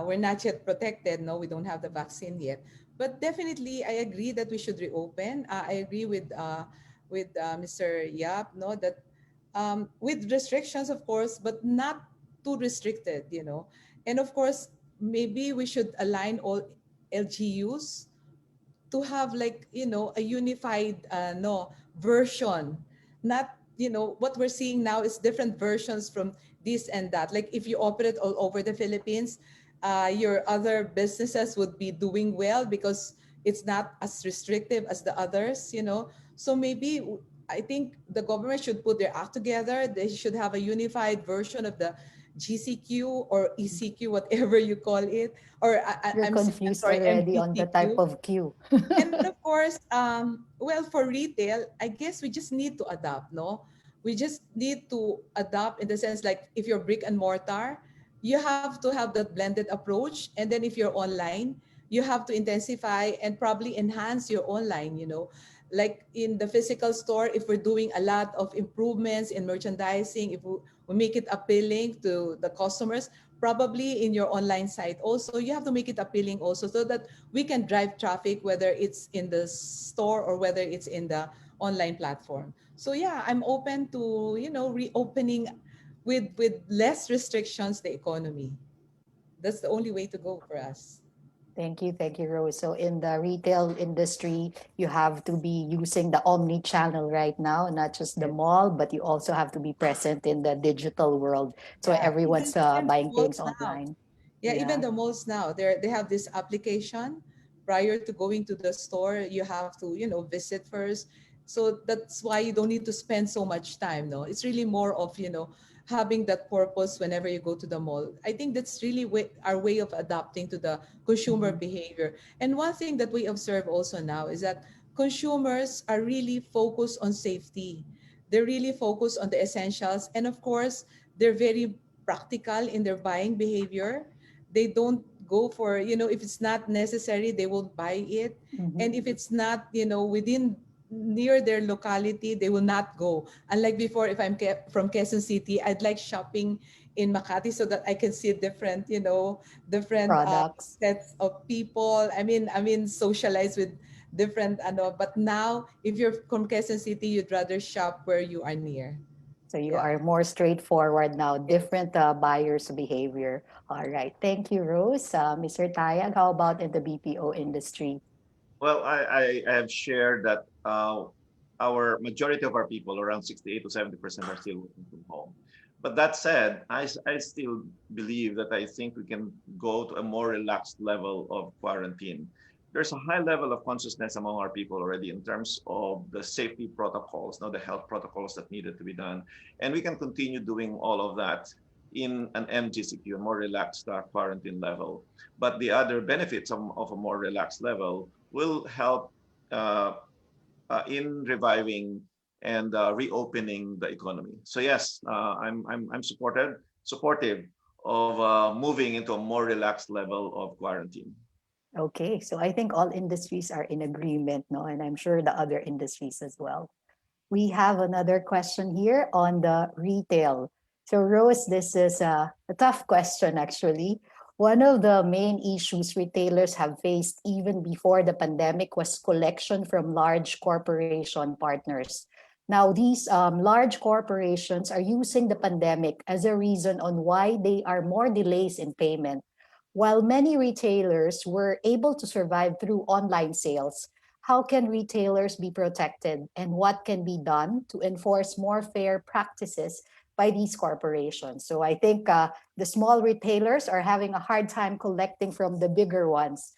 Speaker 5: we're not yet protected. No, we don't have the vaccine yet. But definitely, I agree that we should reopen. I agree with Mr. Yap. No, that with restrictions, of course, but not too restricted. And of course, maybe we should align all LGUs to have like a unified no version, not what we're seeing now is different versions from this and that. Like if you operate all over the Philippines, your other businesses would be doing well because it's not as restrictive as the others. So maybe I think the government should put their act together. They should have a unified version of the GCQ or ECQ, whatever you call it, or
Speaker 1: You're
Speaker 5: I'm
Speaker 1: confused
Speaker 5: sorry,
Speaker 1: already on the type
Speaker 5: MGCQ.
Speaker 1: of queue.
Speaker 5: And then of course, well, for retail, I guess we just need to adapt, no? We just need to adapt in the sense like if you're brick and mortar, you have to have that blended approach. And then if you're online, you have to intensify and probably enhance your online. Like in the physical store, if we're doing a lot of improvements in merchandising, if we make it appealing to the customers, probably in your online site also, you have to make it appealing also so that we can drive traffic, whether it's in the store or whether it's in the online platform. So yeah, I'm open to, reopening with less restrictions the economy. That's the only way to go for us.
Speaker 1: Thank you, Rose. So in the retail industry, you have to be using the omni-channel right now, not just the
Speaker 5: Yes.
Speaker 1: mall, but you also have to be present in the digital world. So
Speaker 5: Yeah,
Speaker 1: everyone's
Speaker 5: even the
Speaker 1: buying things
Speaker 5: malls now.
Speaker 1: online.
Speaker 5: Yeah, even
Speaker 1: Yeah.
Speaker 5: the malls now, they have this application. Prior to going to the store, you have to, visit first. So that's why you don't need to spend so much time, no? It's really more of, having that purpose whenever you go to the mall. I think that's really our way of adapting to the consumer
Speaker 1: Mhm.
Speaker 5: behavior. And one thing that we observe also now is that consumers are really focused on safety. They're really focused on the essentials. And of course, they're very practical in their buying behavior. They don't go for, if it's not necessary, they won't buy it. And if it's not, within near their locality, they will not go. Unlike before, if I'm from Quezon City, I'd like shopping in Makati so that I can see different, different
Speaker 1: Products.
Speaker 5: sets of people. I mean, socialize with different, but now if you're from Quezon City, you'd rather shop where you are near.
Speaker 1: So you
Speaker 5: Yeah.
Speaker 1: are more straightforward now, different buyers' behavior. All right. Thank you, Rose. Mr. Tayag, how about in the BPO industry?
Speaker 6: Well, I have shared that our majority of our people, around 68 to 70%, are still working from home. But that said, I still believe that I think we can go to a more relaxed level of quarantine. There's a high level of consciousness among our people already in terms of the safety protocols, the health protocols that needed to be done. And we can continue doing all of that in an MGCQ, a more relaxed quarantine level. But the other benefits of a more relaxed level will help uh, in reviving and reopening the economy. So yes, I'm supportive of moving into a more relaxed level of quarantine.
Speaker 1: Okay, so I think all industries are in agreement, no? And I'm sure the other industries as well. We have another question here on the retail. So Rose, this is a tough question actually. One of the main issues retailers have faced even before the pandemic was collection from large corporation partners. Now, these large corporations are using the pandemic as a reason on why they are more delays in payment. While many retailers were able to survive through online sales, how can retailers be protected and what can be done to enforce more fair practices by these corporations? So I think the small retailers are having a hard time collecting from the bigger ones.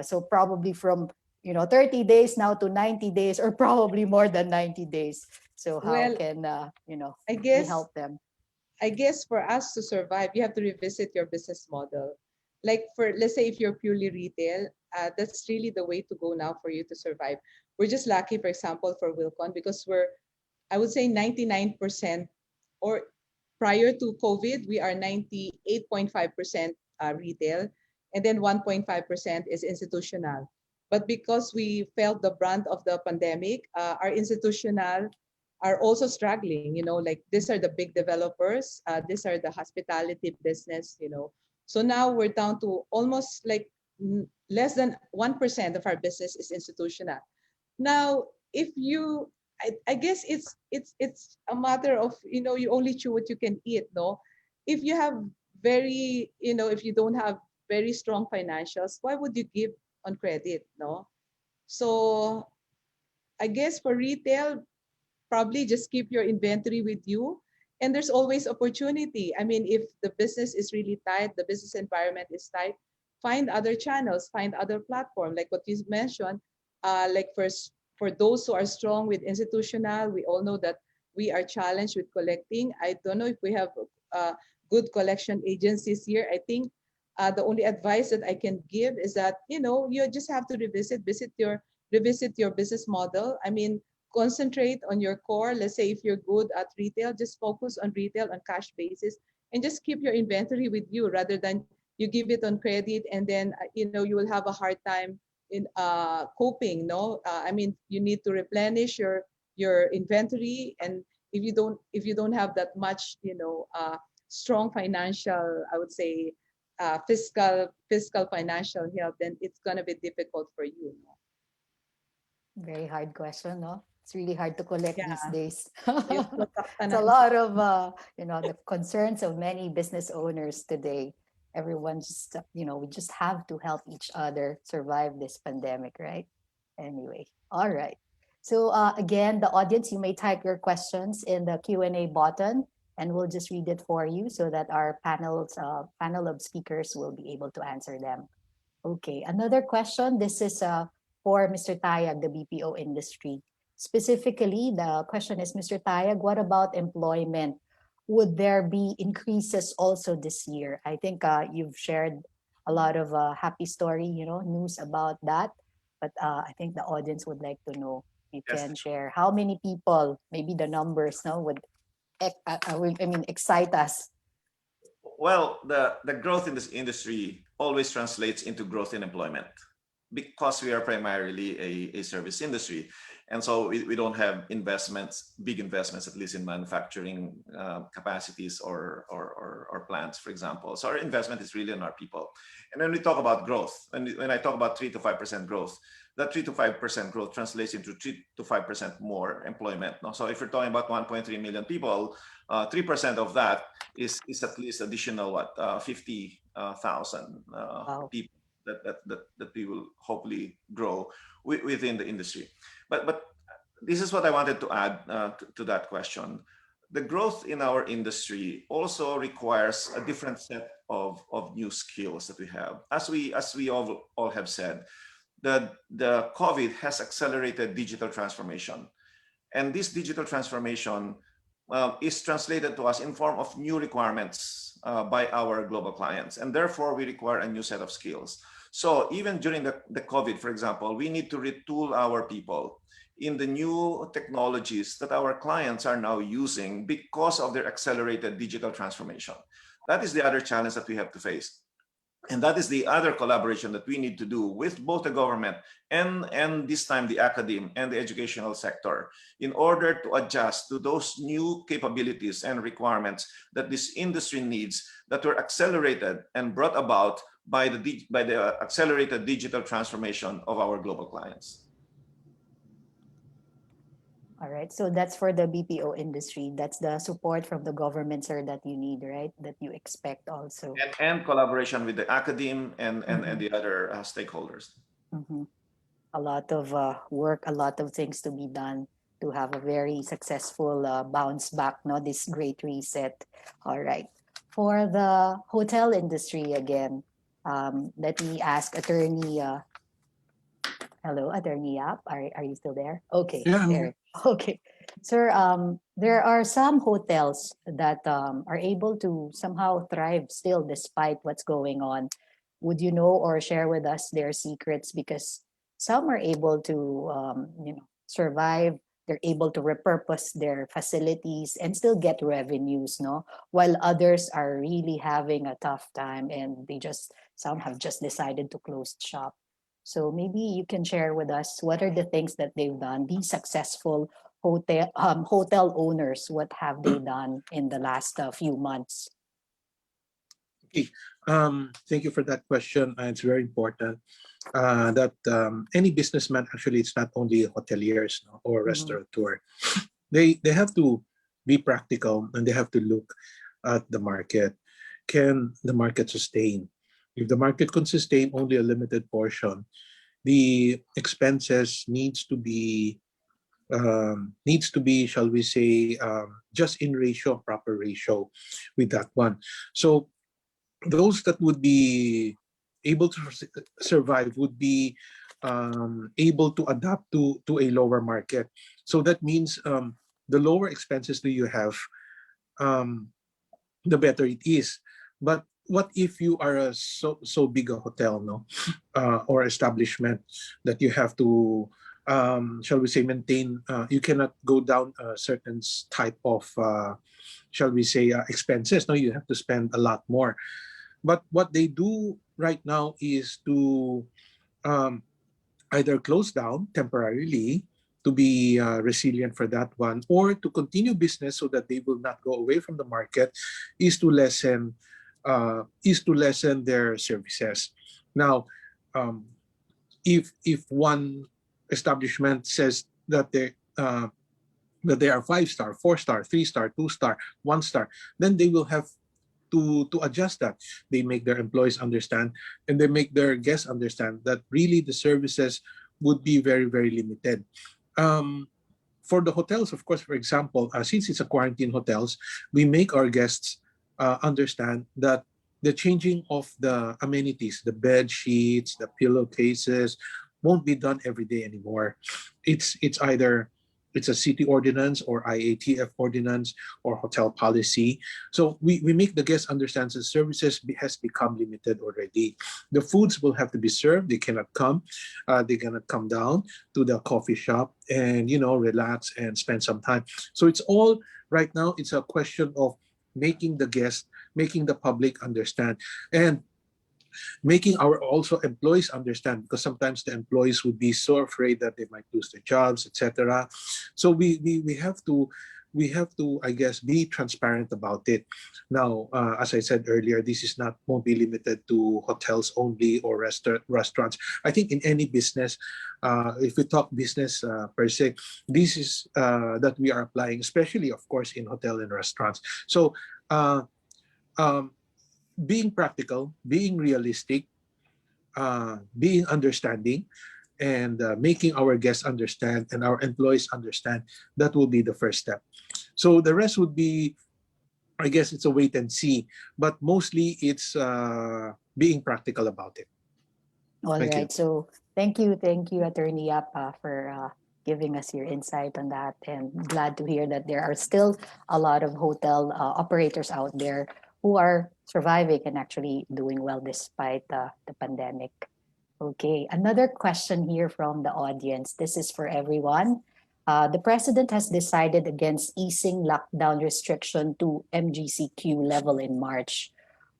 Speaker 1: So probably from 30 days now to 90 days or probably more than 90 days. So how
Speaker 5: Well,
Speaker 1: can
Speaker 5: I
Speaker 1: we
Speaker 5: guess
Speaker 1: help them?
Speaker 5: I guess for us to survive, you have to revisit your business model. Like for, let's say, if you're purely retail, that's really the way to go now for you to survive. We're just lucky, for example, for Wilcon because I would say 99%, or prior to COVID, we are 98.5% retail, and then 1.5% is institutional. But because we felt the brunt of the pandemic, our institutional are also struggling. Like these are the big developers, these are the hospitality business. So now we're down to almost like less than 1% of our business is institutional. Now, if you, I guess it's a matter of you only chew what you can eat. No, if you have if you don't have very strong financials, why would you give on credit? No, so I guess for retail, probably just keep your inventory with you, and there's always opportunity. I mean, if the business is really tight, the business environment is tight, find other channels, find other platform like what you mentioned. Like for those who are strong with institutional, we all know that we are challenged with collecting. I don't know if we have good collection agencies here. I think the only advice that I can give is that you just have to revisit your business model. I mean, concentrate on your core. Let's say if you're good at retail, just focus on retail on cash basis and just keep your inventory with you rather than you give it on credit, and then you will have a hard time in coping. No, I mean, you need to replenish your inventory, and if you don't have that much strong financial, I would say, fiscal financial health, then it's going to be difficult for you.
Speaker 1: Very hard question, no? It's really hard to collect these
Speaker 5: Yeah.
Speaker 1: days.
Speaker 5: Yung product ka
Speaker 1: It's
Speaker 5: na
Speaker 1: a lot of, the concerns of many business owners today. Everyone just, we just have to help each other survive this pandemic, right? Anyway, all right. So again, the audience, you may type your questions in the Q&A button, and we'll just read it for you so that our panel of speakers will be able to answer them. Okay, another question. This is for Mr. Tayag, the BPO industry. Specifically, the question is, Mr. Tayag, what about employment? Would there be increases also this year? I think you've shared a lot of happy story, news about that. but I think the audience would like to know. You
Speaker 6: Yes.
Speaker 1: can share how many people, maybe the numbers, no, would excite us.
Speaker 6: Well, the growth in this industry always translates into growth in employment because we are primarily a service industry. And so we don't have investments, big investments, at least in manufacturing capacities or plants, for example. So our investment is really in our people. And when we talk about growth, when I talk about 3 to 5% growth, that 3 to 5% growth translates into 3 to 5% more employment. No? So if you're talking about 1.3 million people, 3% of that is at least additional 50,000
Speaker 1: Wow.
Speaker 6: people that we will hopefully grow within the industry. But this is what I wanted to add to that question. The growth in our industry also requires a different set of new skills that we have. As we all have said, the COVID has accelerated digital transformation. And this digital transformation is translated to us in form of new requirements by our global clients. And therefore, we require a new set of skills. So even during the COVID, for example, we need to retool our people in the new technologies that our clients are now using because of their accelerated digital transformation. That is the other challenge that we have to face. And that is the other collaboration that we need to do with both the government and this time the academe and the educational sector in order to adjust to those new capabilities and requirements that this industry needs that were accelerated and brought about by the accelerated digital transformation of our global clients.
Speaker 1: All right. So that's for the BPO industry. That's the support from the government, sir, that you need, right? That you expect also.
Speaker 6: And collaboration with the academe and the other stakeholders.
Speaker 1: Mhm. A lot of work, a lot of things to be done to have a very successful bounce back, no? This great reset. All right. For the hotel industry again, let me ask Attorney. Hello, Attorney Yap. Are you still there? Okay,
Speaker 2: Yeah, I'm
Speaker 1: there. Okay, sir. There are some hotels that are able to somehow thrive still despite what's going on. Would you know or share with us their secrets? Because some are able to, survive. They're able to repurpose their facilities and still get revenues, no? While others are really having a tough time and some have just decided to close shop. So maybe you can share with us what are the things that they've done. These successful hotel owners, what have they done in the last few months?
Speaker 2: Okay. Thank you for that question. It's very important that any businessman, actually, it's not only hoteliers, no, or restaurateur. They have to be practical and they have to look at the market. Can the market sustain? If the market can sustain only a limited portion, the expenses needs to be, shall we say, just in ratio, proper ratio with that one. So those that would be able to survive would be able to adapt to a lower market. So that means the lower expenses that you have, the better it is. But what if you are so big a hotel, no, or establishment that you have to, shall we say, maintain? You cannot go down a certain type of, shall we say, expenses. No, you have to spend a lot more. But what they do right now is to either close down temporarily to be resilient for that one, or to continue business so that they will not go away from the market, is to lessen their services. Now, if one establishment says that they are 5-star, 4-star, 3-star, 2-star, 1-star, then they will have to adjust that. They make their employees understand and they make their guests understand that really the services would be very, very limited. For the hotels, of course, for example, since it's a quarantine hotels, we make our guests understand that the changing of the amenities, the bed sheets, the pillowcases, won't be done every day anymore. It's either it's a city ordinance or IATF ordinance or hotel policy. So we make the guest understand that services has become limited already. The foods will have to be served. They cannot come. They're gonna come down to the coffee shop and relax and spend some time. So it's all right now. It's a question of making the guest, making the public understand, and making our also employees understand, because sometimes the employees would be so afraid that they might lose their jobs, etc. So we have to, I guess, be transparent about it. Now, as I said earlier, this is not won't be limited to hotels only or restaurants. I think in any business, if we talk business per se, this is that we are applying, especially of course in hotel and restaurants. So um, being practical, being realistic, being understanding, and making our guests understand and our employees understand, that will be the first step. So the rest would be, I guess, it's a wait and see, but mostly it's being practical about it.
Speaker 1: All
Speaker 2: Thank you.
Speaker 1: right. So thank you, Attorney Yap, for giving us your insight on that. And glad to hear that there are still a lot of hotel operators out there who are surviving and actually doing well despite the pandemic. Okay, another question here from the audience. This is for everyone. The president has decided against easing lockdown restriction to MGCQ level in March.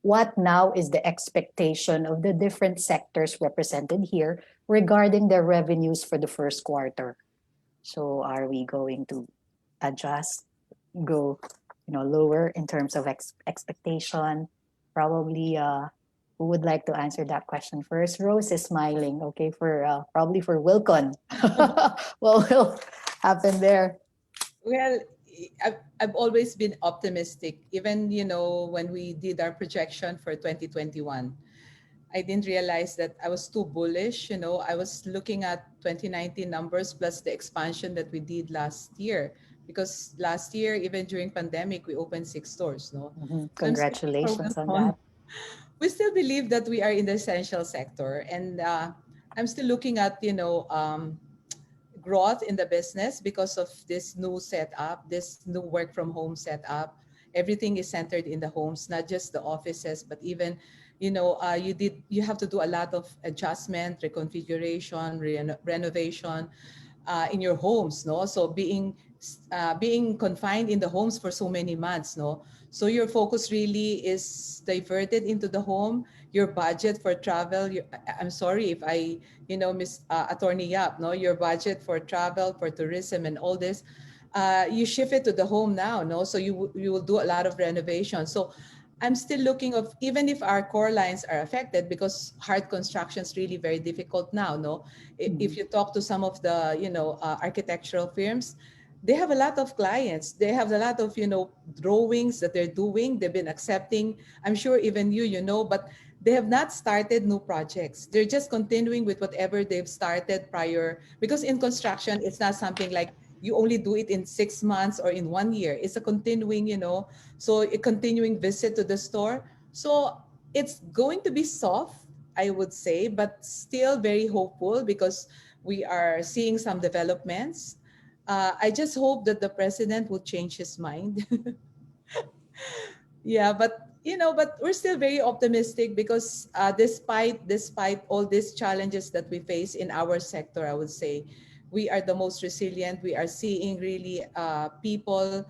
Speaker 1: What now is the expectation of the different sectors represented here regarding their revenues for the first quarter? So are we going to adjust, go lower in terms of expectation? Probably who would like to answer that question first? Rose is smiling. Okay, for probably for Wilcon. What will happen there?
Speaker 5: Well, I've always been optimistic. Even, when we did our projection for 2021, I didn't realize that I was too bullish. I was looking at 2019 numbers plus the expansion that we did last year. Because last year, even during pandemic, we opened 6 stores, no?
Speaker 1: Mhm.
Speaker 5: So I'm still
Speaker 1: Congratulations on
Speaker 5: on.
Speaker 1: that.
Speaker 5: We still believe that we are in the essential sector, and I'm still looking at growth in the business because of this new setup, this new work from home setup. Everything is centered in the homes, not just the offices, but even you have to do a lot of adjustment, reconfiguration, renovation in your homes, no? So being confined in the homes for so many months, no? So your focus really is diverted into the home. Your budget for travel, I'm sorry if I, Miss Attorney Yap, no, your budget for travel, for tourism, and all this, you shift it to the home now, no? So you will do a lot of renovation. So I'm still looking of, even if our core lines are affected, because hard construction is really very difficult now, no? If you talk to some of the, architectural firms, they have a lot of clients. They have a lot of, drawings that they're doing. They've been accepting. I'm sure even but they have not started new projects. They're just continuing with whatever they've started prior. Because in construction, it's not something like you only do it in 6 months or in 1 year. It's a continuing, so a continuing visit to the store. So it's going to be soft, I would say, but still very hopeful because we are seeing some developments. I just hope that the president will change his mind. Yeah, but we're still very optimistic because despite all these challenges that we face in our sector, I would say we are the most resilient. We are seeing really people,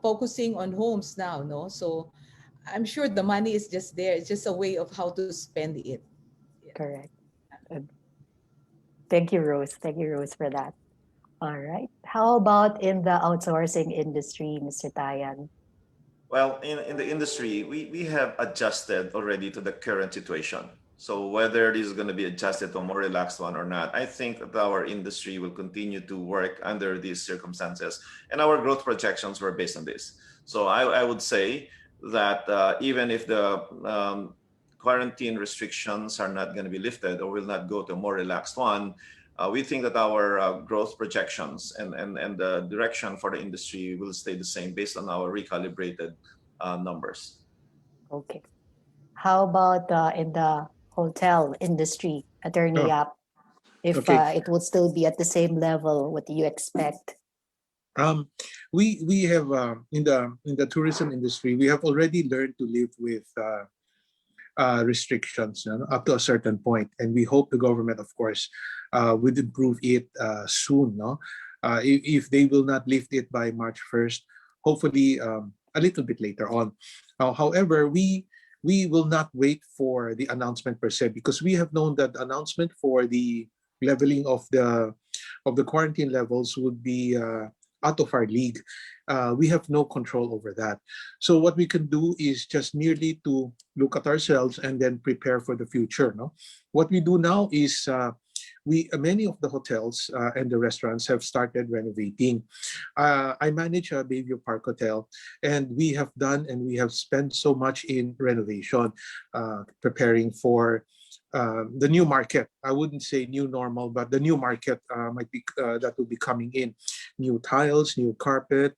Speaker 5: focusing on homes now. No, so I'm sure the money is just there. It's just a way of how to spend it.
Speaker 1: Correct. Good. Thank you, Rose. Thank you, Rose, for that. All right. How about in the outsourcing industry, Mr. Tayan?
Speaker 6: Well, in the industry, we have adjusted already to the current situation. So whether this is going to be adjusted to a more relaxed one or not, I think that our industry will continue to work under these circumstances. And our growth projections were based on this. So I would say that even if the quarantine restrictions are not going to be lifted or will not go to a more relaxed one, we think that our growth projections and the direction for the industry will stay the same based on our recalibrated numbers.
Speaker 1: Okay. How about in the hotel industry, Attorney
Speaker 2: Oh.
Speaker 1: Yap? if
Speaker 2: Okay.
Speaker 1: it will still be at the same level. What do you expect?
Speaker 2: We have in the tourism industry, we have already learned to live with restrictions, you know, up to a certain point, and we hope the government, of course, would improve it soon. No, if they will not lift it by March 1st, hopefully a little bit later on. However, we will not wait for the announcement per se, because we have known that the announcement for the leveling of the quarantine levels would be out of our league. We have no control over that. So what we can do is just merely to look at ourselves and then prepare for the future. No, what we do now is many of the hotels and the restaurants have started renovating. I manage a Bayview Park Hotel, and we have done and we have spent so much in renovation, preparing for the new market. I wouldn't say new normal, but the new market might be that will be coming in. New tiles, new carpet,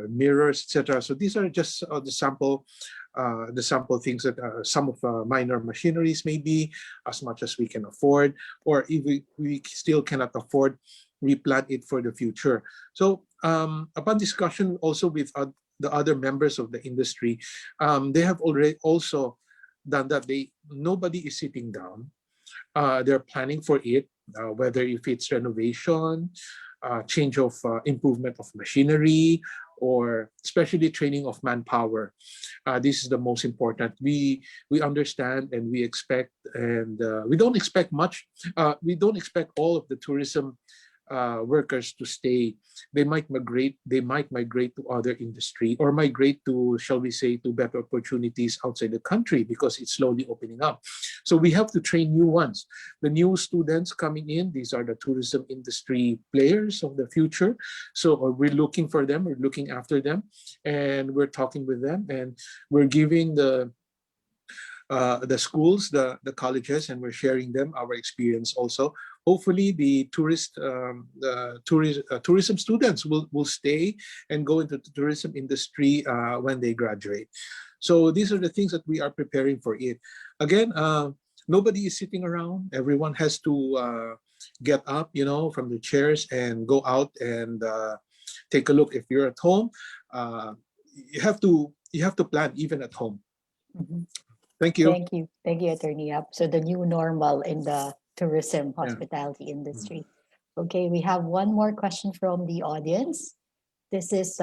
Speaker 2: mirrors, etc. So these are just the sample things that some of minor machineries may be, as much as we can afford, or if we still cannot afford, we plan it for the future. So upon discussion also with the other members of the industry, they have already also done that. Nobody is sitting down. They're planning for it, whether if it's renovation, change of improvement of machinery, or especially training of manpower. This is the most important. We understand and we expect, and we don't expect much. We don't expect all of the tourism workers to stay. They might migrate. They might migrate to other industry, or migrate to, shall we say, to better opportunities outside the country, because it's slowly opening up. So we have to train new ones. The new students coming in, these are the tourism industry players of the future. So we're looking for them. We're looking after them, and we're talking with them, and we're giving the schools, the colleges, and we're sharing them our experience also. Hopefully, the tourism students will stay and go into the tourism industry when they graduate. So these are the things that we are preparing for it. Again, nobody is sitting around. Everyone has to get up, you know, from the chairs and go out and take a look. If you're at home, you have to plan even at home.
Speaker 1: Mhm.
Speaker 2: Thank you.
Speaker 1: Thank you, Attorney Yap. So the new normal in the tourism hospitality industry. Okay, we have one more question from the audience. This is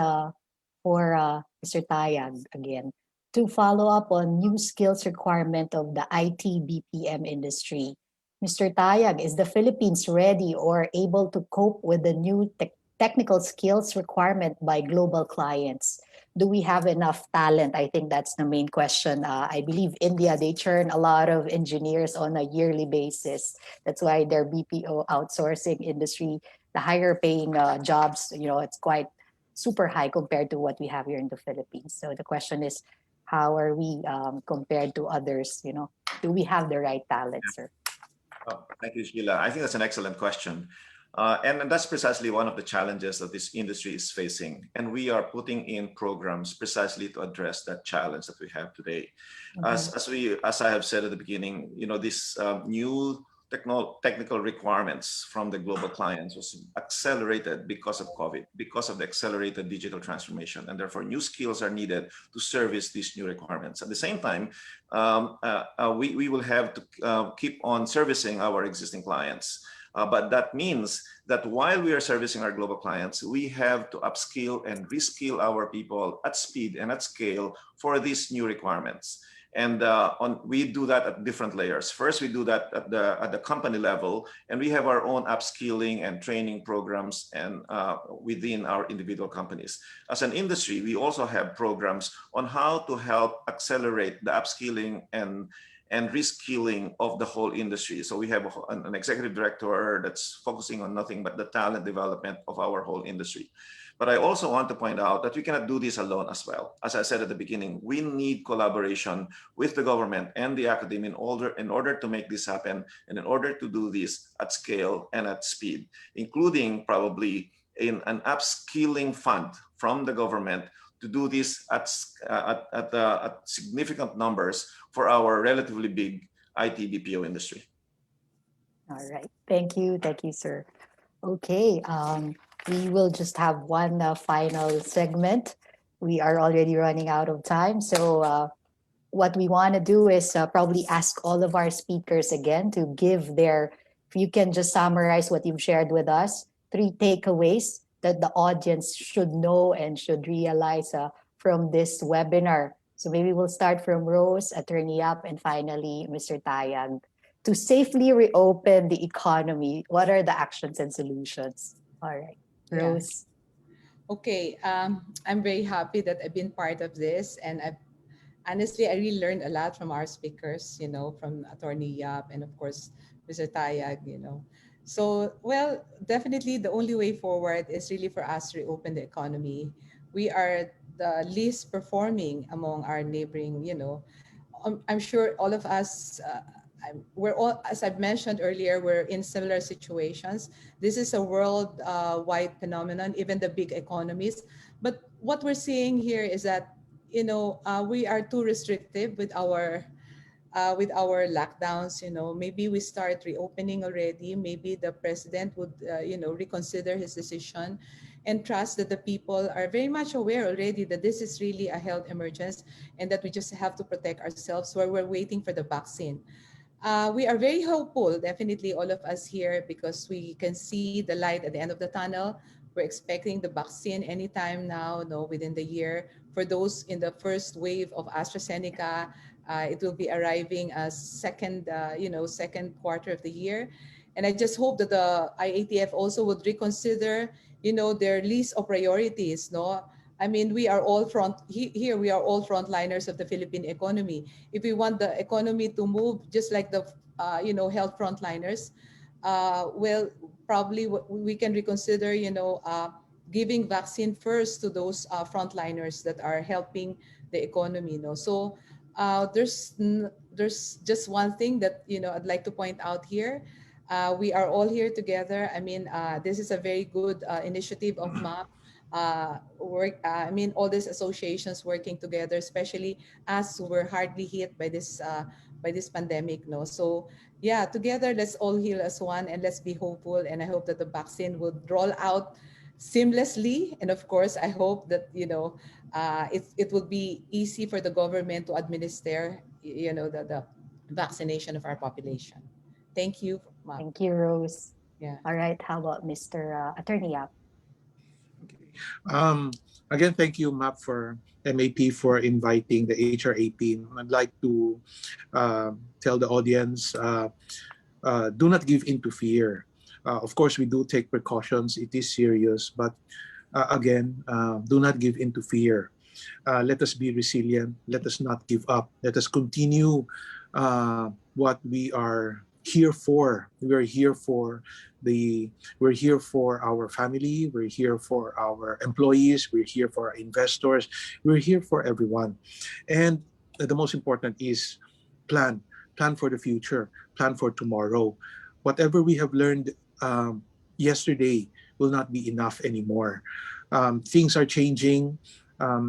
Speaker 1: for Mr. Tayag again. To follow up on new skills requirement of the IT BPM industry, Mr. Tayag, is the Philippines ready or able to cope with the new technical skills requirement by global clients? Do we have enough talent? I think that's the main question. I believe India, they churn a lot of engineers on a yearly basis. That's why their BPO outsourcing industry, the higher paying jobs, you know, it's quite super high compared to what we have here in the Philippines. So the question is, how are we compared to others? You know, do we have the right talent, sir?
Speaker 6: Oh, thank you, Sheila. I think that's an excellent question. And that's precisely one of the challenges that this industry is facing. And we are putting in programs precisely to address that challenge that we have today. As I have said at the beginning, you know, this new technical requirements from the global clients was accelerated because of COVID, because of the accelerated digital transformation, and therefore new skills are needed to service these new requirements. At the same time, we will have to keep on servicing our existing clients. But that means that while we are servicing our global clients, we have to upskill and reskill our people at speed and at scale for these new requirements. And we do that at different layers. First, we do that at the company level, and we have our own upskilling and training programs and within our individual companies. As an industry, we also have programs on how to help accelerate the upskilling and reskilling of the whole industry. So we have an executive director that's focusing on nothing but the talent development of our whole industry. But I also want to point out that we cannot do this alone as well. As I said at the beginning, we need collaboration with the government and the academia in order to make this happen, and in order to do this at scale and at speed, including probably in an upskilling fund from the government to do this at significant numbers for our relatively big IT BPO industry.
Speaker 1: All right. Thank you. Thank you, sir. Okay. We will just have one final segment. We are already running out of time. So what we want to do is probably ask all of our speakers again to give their, if you can just summarize what you've shared with us, three takeaways that the audience should know and should realize from this webinar. So maybe we'll start from Rose, Attorney Yap, and finally Mr. Tayag. To safely reopen the economy, what are the actions and solutions? All right,
Speaker 5: Yeah.
Speaker 1: Rose.
Speaker 5: Okay. I'm very happy that I've been part of this, and honestly, I really learned a lot from our speakers, from Attorney Yap and of course, Mr. Tayag. So, well, definitely the only way forward is really for us to reopen the economy. We are the least performing among our neighboring, I'm sure all of us, we're all, as I've mentioned earlier, we're in similar situations. This is a world-wide phenomenon, even the big economies. But what we're seeing here is that we are too restrictive with our lockdowns. Maybe we start reopening already. Maybe the president would reconsider his decision and trust that the people are very much aware already that this is really a health emergency and that we just have to protect ourselves while we're waiting for the vaccine. We are very hopeful, definitely all of us here, because we can see the light at the end of the tunnel. We're expecting the vaccine anytime now, no, within the year. For those in the first wave of AstraZeneca, it will be arriving as second quarter of the year. And I just hope that the IATF also would reconsider, their list of priorities, no? I mean, we are all here. We are all frontliners of the Philippine economy. If we want the economy to move just like the health frontliners, well, probably we can reconsider giving vaccine first to those frontliners that are helping the economy. So there's just one thing that I'd like to point out here. We are all here together. I mean, this is a very good initiative of MAP. I mean, all these associations working together, especially as we're hardly hit by this pandemic. No, so yeah, together let's all heal as one and let's be hopeful. And I hope that the vaccine would roll out seamlessly. And of course, I hope that it will be easy for the government to administer the vaccination of our population. Thank you, Ma'am.
Speaker 1: Thank you, Rose.
Speaker 5: Yeah.
Speaker 1: All right, how about Mr. Attorney Yap?
Speaker 2: Okay. Again, thank you, MAP, for inviting the HRAP. I'd like to tell the audience, do not give in to fear. Of course, we do take precautions. It is serious, but again, do not give in to fear. Let us be resilient. Let us not give up. Let us continue what we are here for. We're here for our family. We're here for our employees. We're here for our investors. We're here for everyone. And the most important is plan for the future, plan for tomorrow. Whatever we have learned yesterday will not be enough anymore. Things are changing.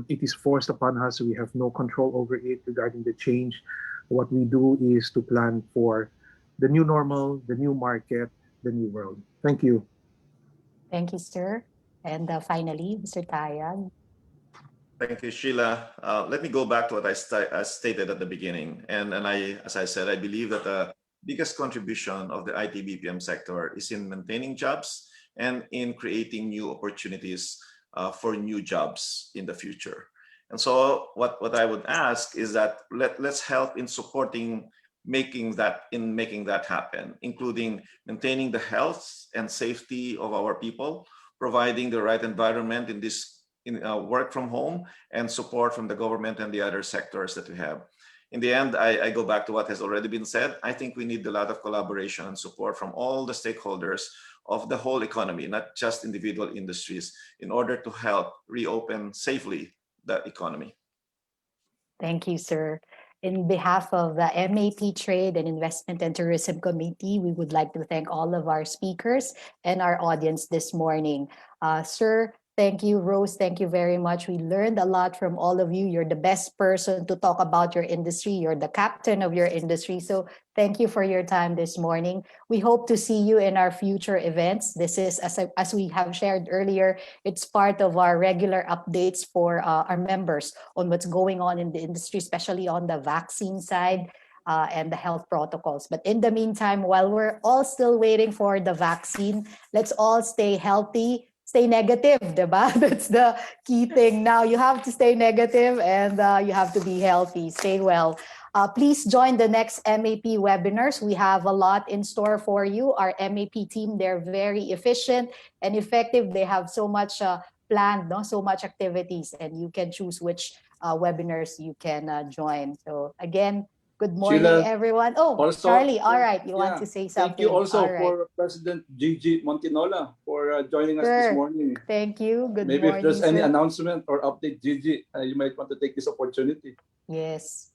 Speaker 2: It is forced upon us. We have no control over it regarding the change. What we do is to plan for the new normal, the new market, the new world. Thank you.
Speaker 1: Thank you, sir. And finally, Mr. Tayag.
Speaker 6: Thank you, Sheila. Let me go back to what I stated at the beginning. And as I said, I believe that the biggest contribution of the IT BPM sector is in maintaining jobs and in creating new opportunities for new jobs in the future. And so what I would ask is that let's help in supporting making that happen, including maintaining the health and safety of our people, providing the right environment in work from home, and support from the government and the other sectors that we have. In the end, I go back to what has already been said. I think we need a lot of collaboration and support from all the stakeholders of the whole economy, not just individual industries, in order to help reopen safely the economy.
Speaker 1: Thank you, sir. In behalf of the MAP Trade and Investment and Tourism Committee, we would like to thank all of our speakers and our audience this morning. Sir, Thank you, Rose. Thank you very much. We learned a lot from all of you. You're the best person to talk about your industry. You're the captain of your industry. So thank you for your time this morning. We hope to see you in our future events. This is, as we have shared earlier, it's part of our regular updates for our members on what's going on in the industry, especially on the vaccine side. And the health protocols. But in the meantime, while we're all still waiting for the vaccine, let's all stay healthy, stay negative, diba? That's the key thing now. You have to stay negative and you have to be healthy, stay well. Please join the next MAP webinars. We have a lot in store for you. Our MAP team, they're very efficient and effective. They have so much planned, no? So much activities, and you can choose which webinars you can join. So again, good morning,
Speaker 4: Sheila,
Speaker 1: everyone. Oh,
Speaker 4: also,
Speaker 1: Charlie, all right. You want
Speaker 4: yeah,
Speaker 1: to say something?
Speaker 4: thank you also
Speaker 1: All right.
Speaker 4: for President Gigi Montinola for joining us this
Speaker 1: Sure.
Speaker 4: morning.
Speaker 1: Thank you. Good
Speaker 4: Maybe
Speaker 1: morning,
Speaker 4: if there's any
Speaker 1: sir.
Speaker 4: announcement or update, Gigi, you might want to take this opportunity.
Speaker 1: Yes.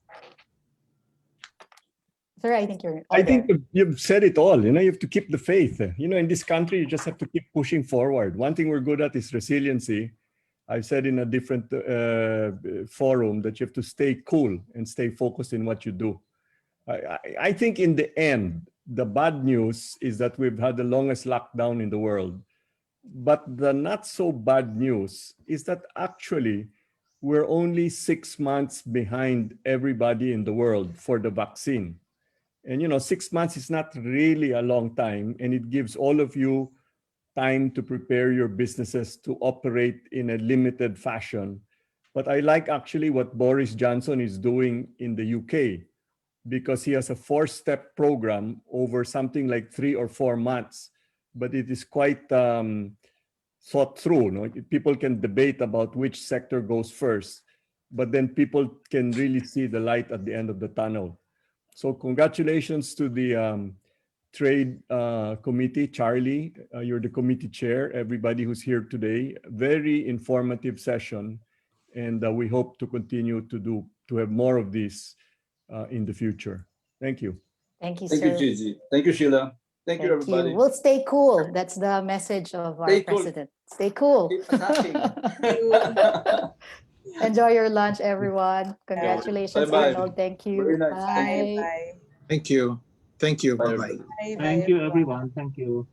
Speaker 1: Sir, I think you're
Speaker 8: I think
Speaker 1: there.
Speaker 8: you've said it all. You have to keep the faith. In this country, you just have to keep pushing forward. One thing we're good at is resiliency. I've said in a different forum that you have to stay cool and stay focused in what you do. I think in the end, the bad news is that we've had the longest lockdown in the world. But the not so bad news is that actually we're only 6 months behind everybody in the world for the vaccine. And 6 months is not really a long time, and it gives all of you time to prepare your businesses to operate in a limited fashion. But I like actually what Boris Johnson is doing in the UK, because he has a 4-step program over something like 3 or 4 months. But it is quite thought through. No? People can debate about which sector goes first, but then people can really see the light at the end of the tunnel. So congratulations to the Trade Committee. Charlie, you're the committee chair. Everybody who's here today, very informative session, and we hope to continue to have more of these in the future. Thank you.
Speaker 1: Thank you,
Speaker 4: Thank
Speaker 1: sir.
Speaker 4: you, Gigi. Thank you, Sheila. Thank you, everybody.
Speaker 1: We'll stay cool. That's the message of our
Speaker 4: Stay cool.
Speaker 1: president. Stay cool.
Speaker 4: Keep attacking.
Speaker 1: Enjoy your lunch, everyone. Congratulations,
Speaker 4: Bye-bye.
Speaker 1: Arnold. Thank you.
Speaker 4: Very nice.
Speaker 1: Bye.
Speaker 5: Bye.
Speaker 2: Thank you. Thank you.
Speaker 4: Bye,
Speaker 2: Bye-bye.
Speaker 4: everybody.
Speaker 5: Bye.
Speaker 7: Thank you, everyone. Thank you.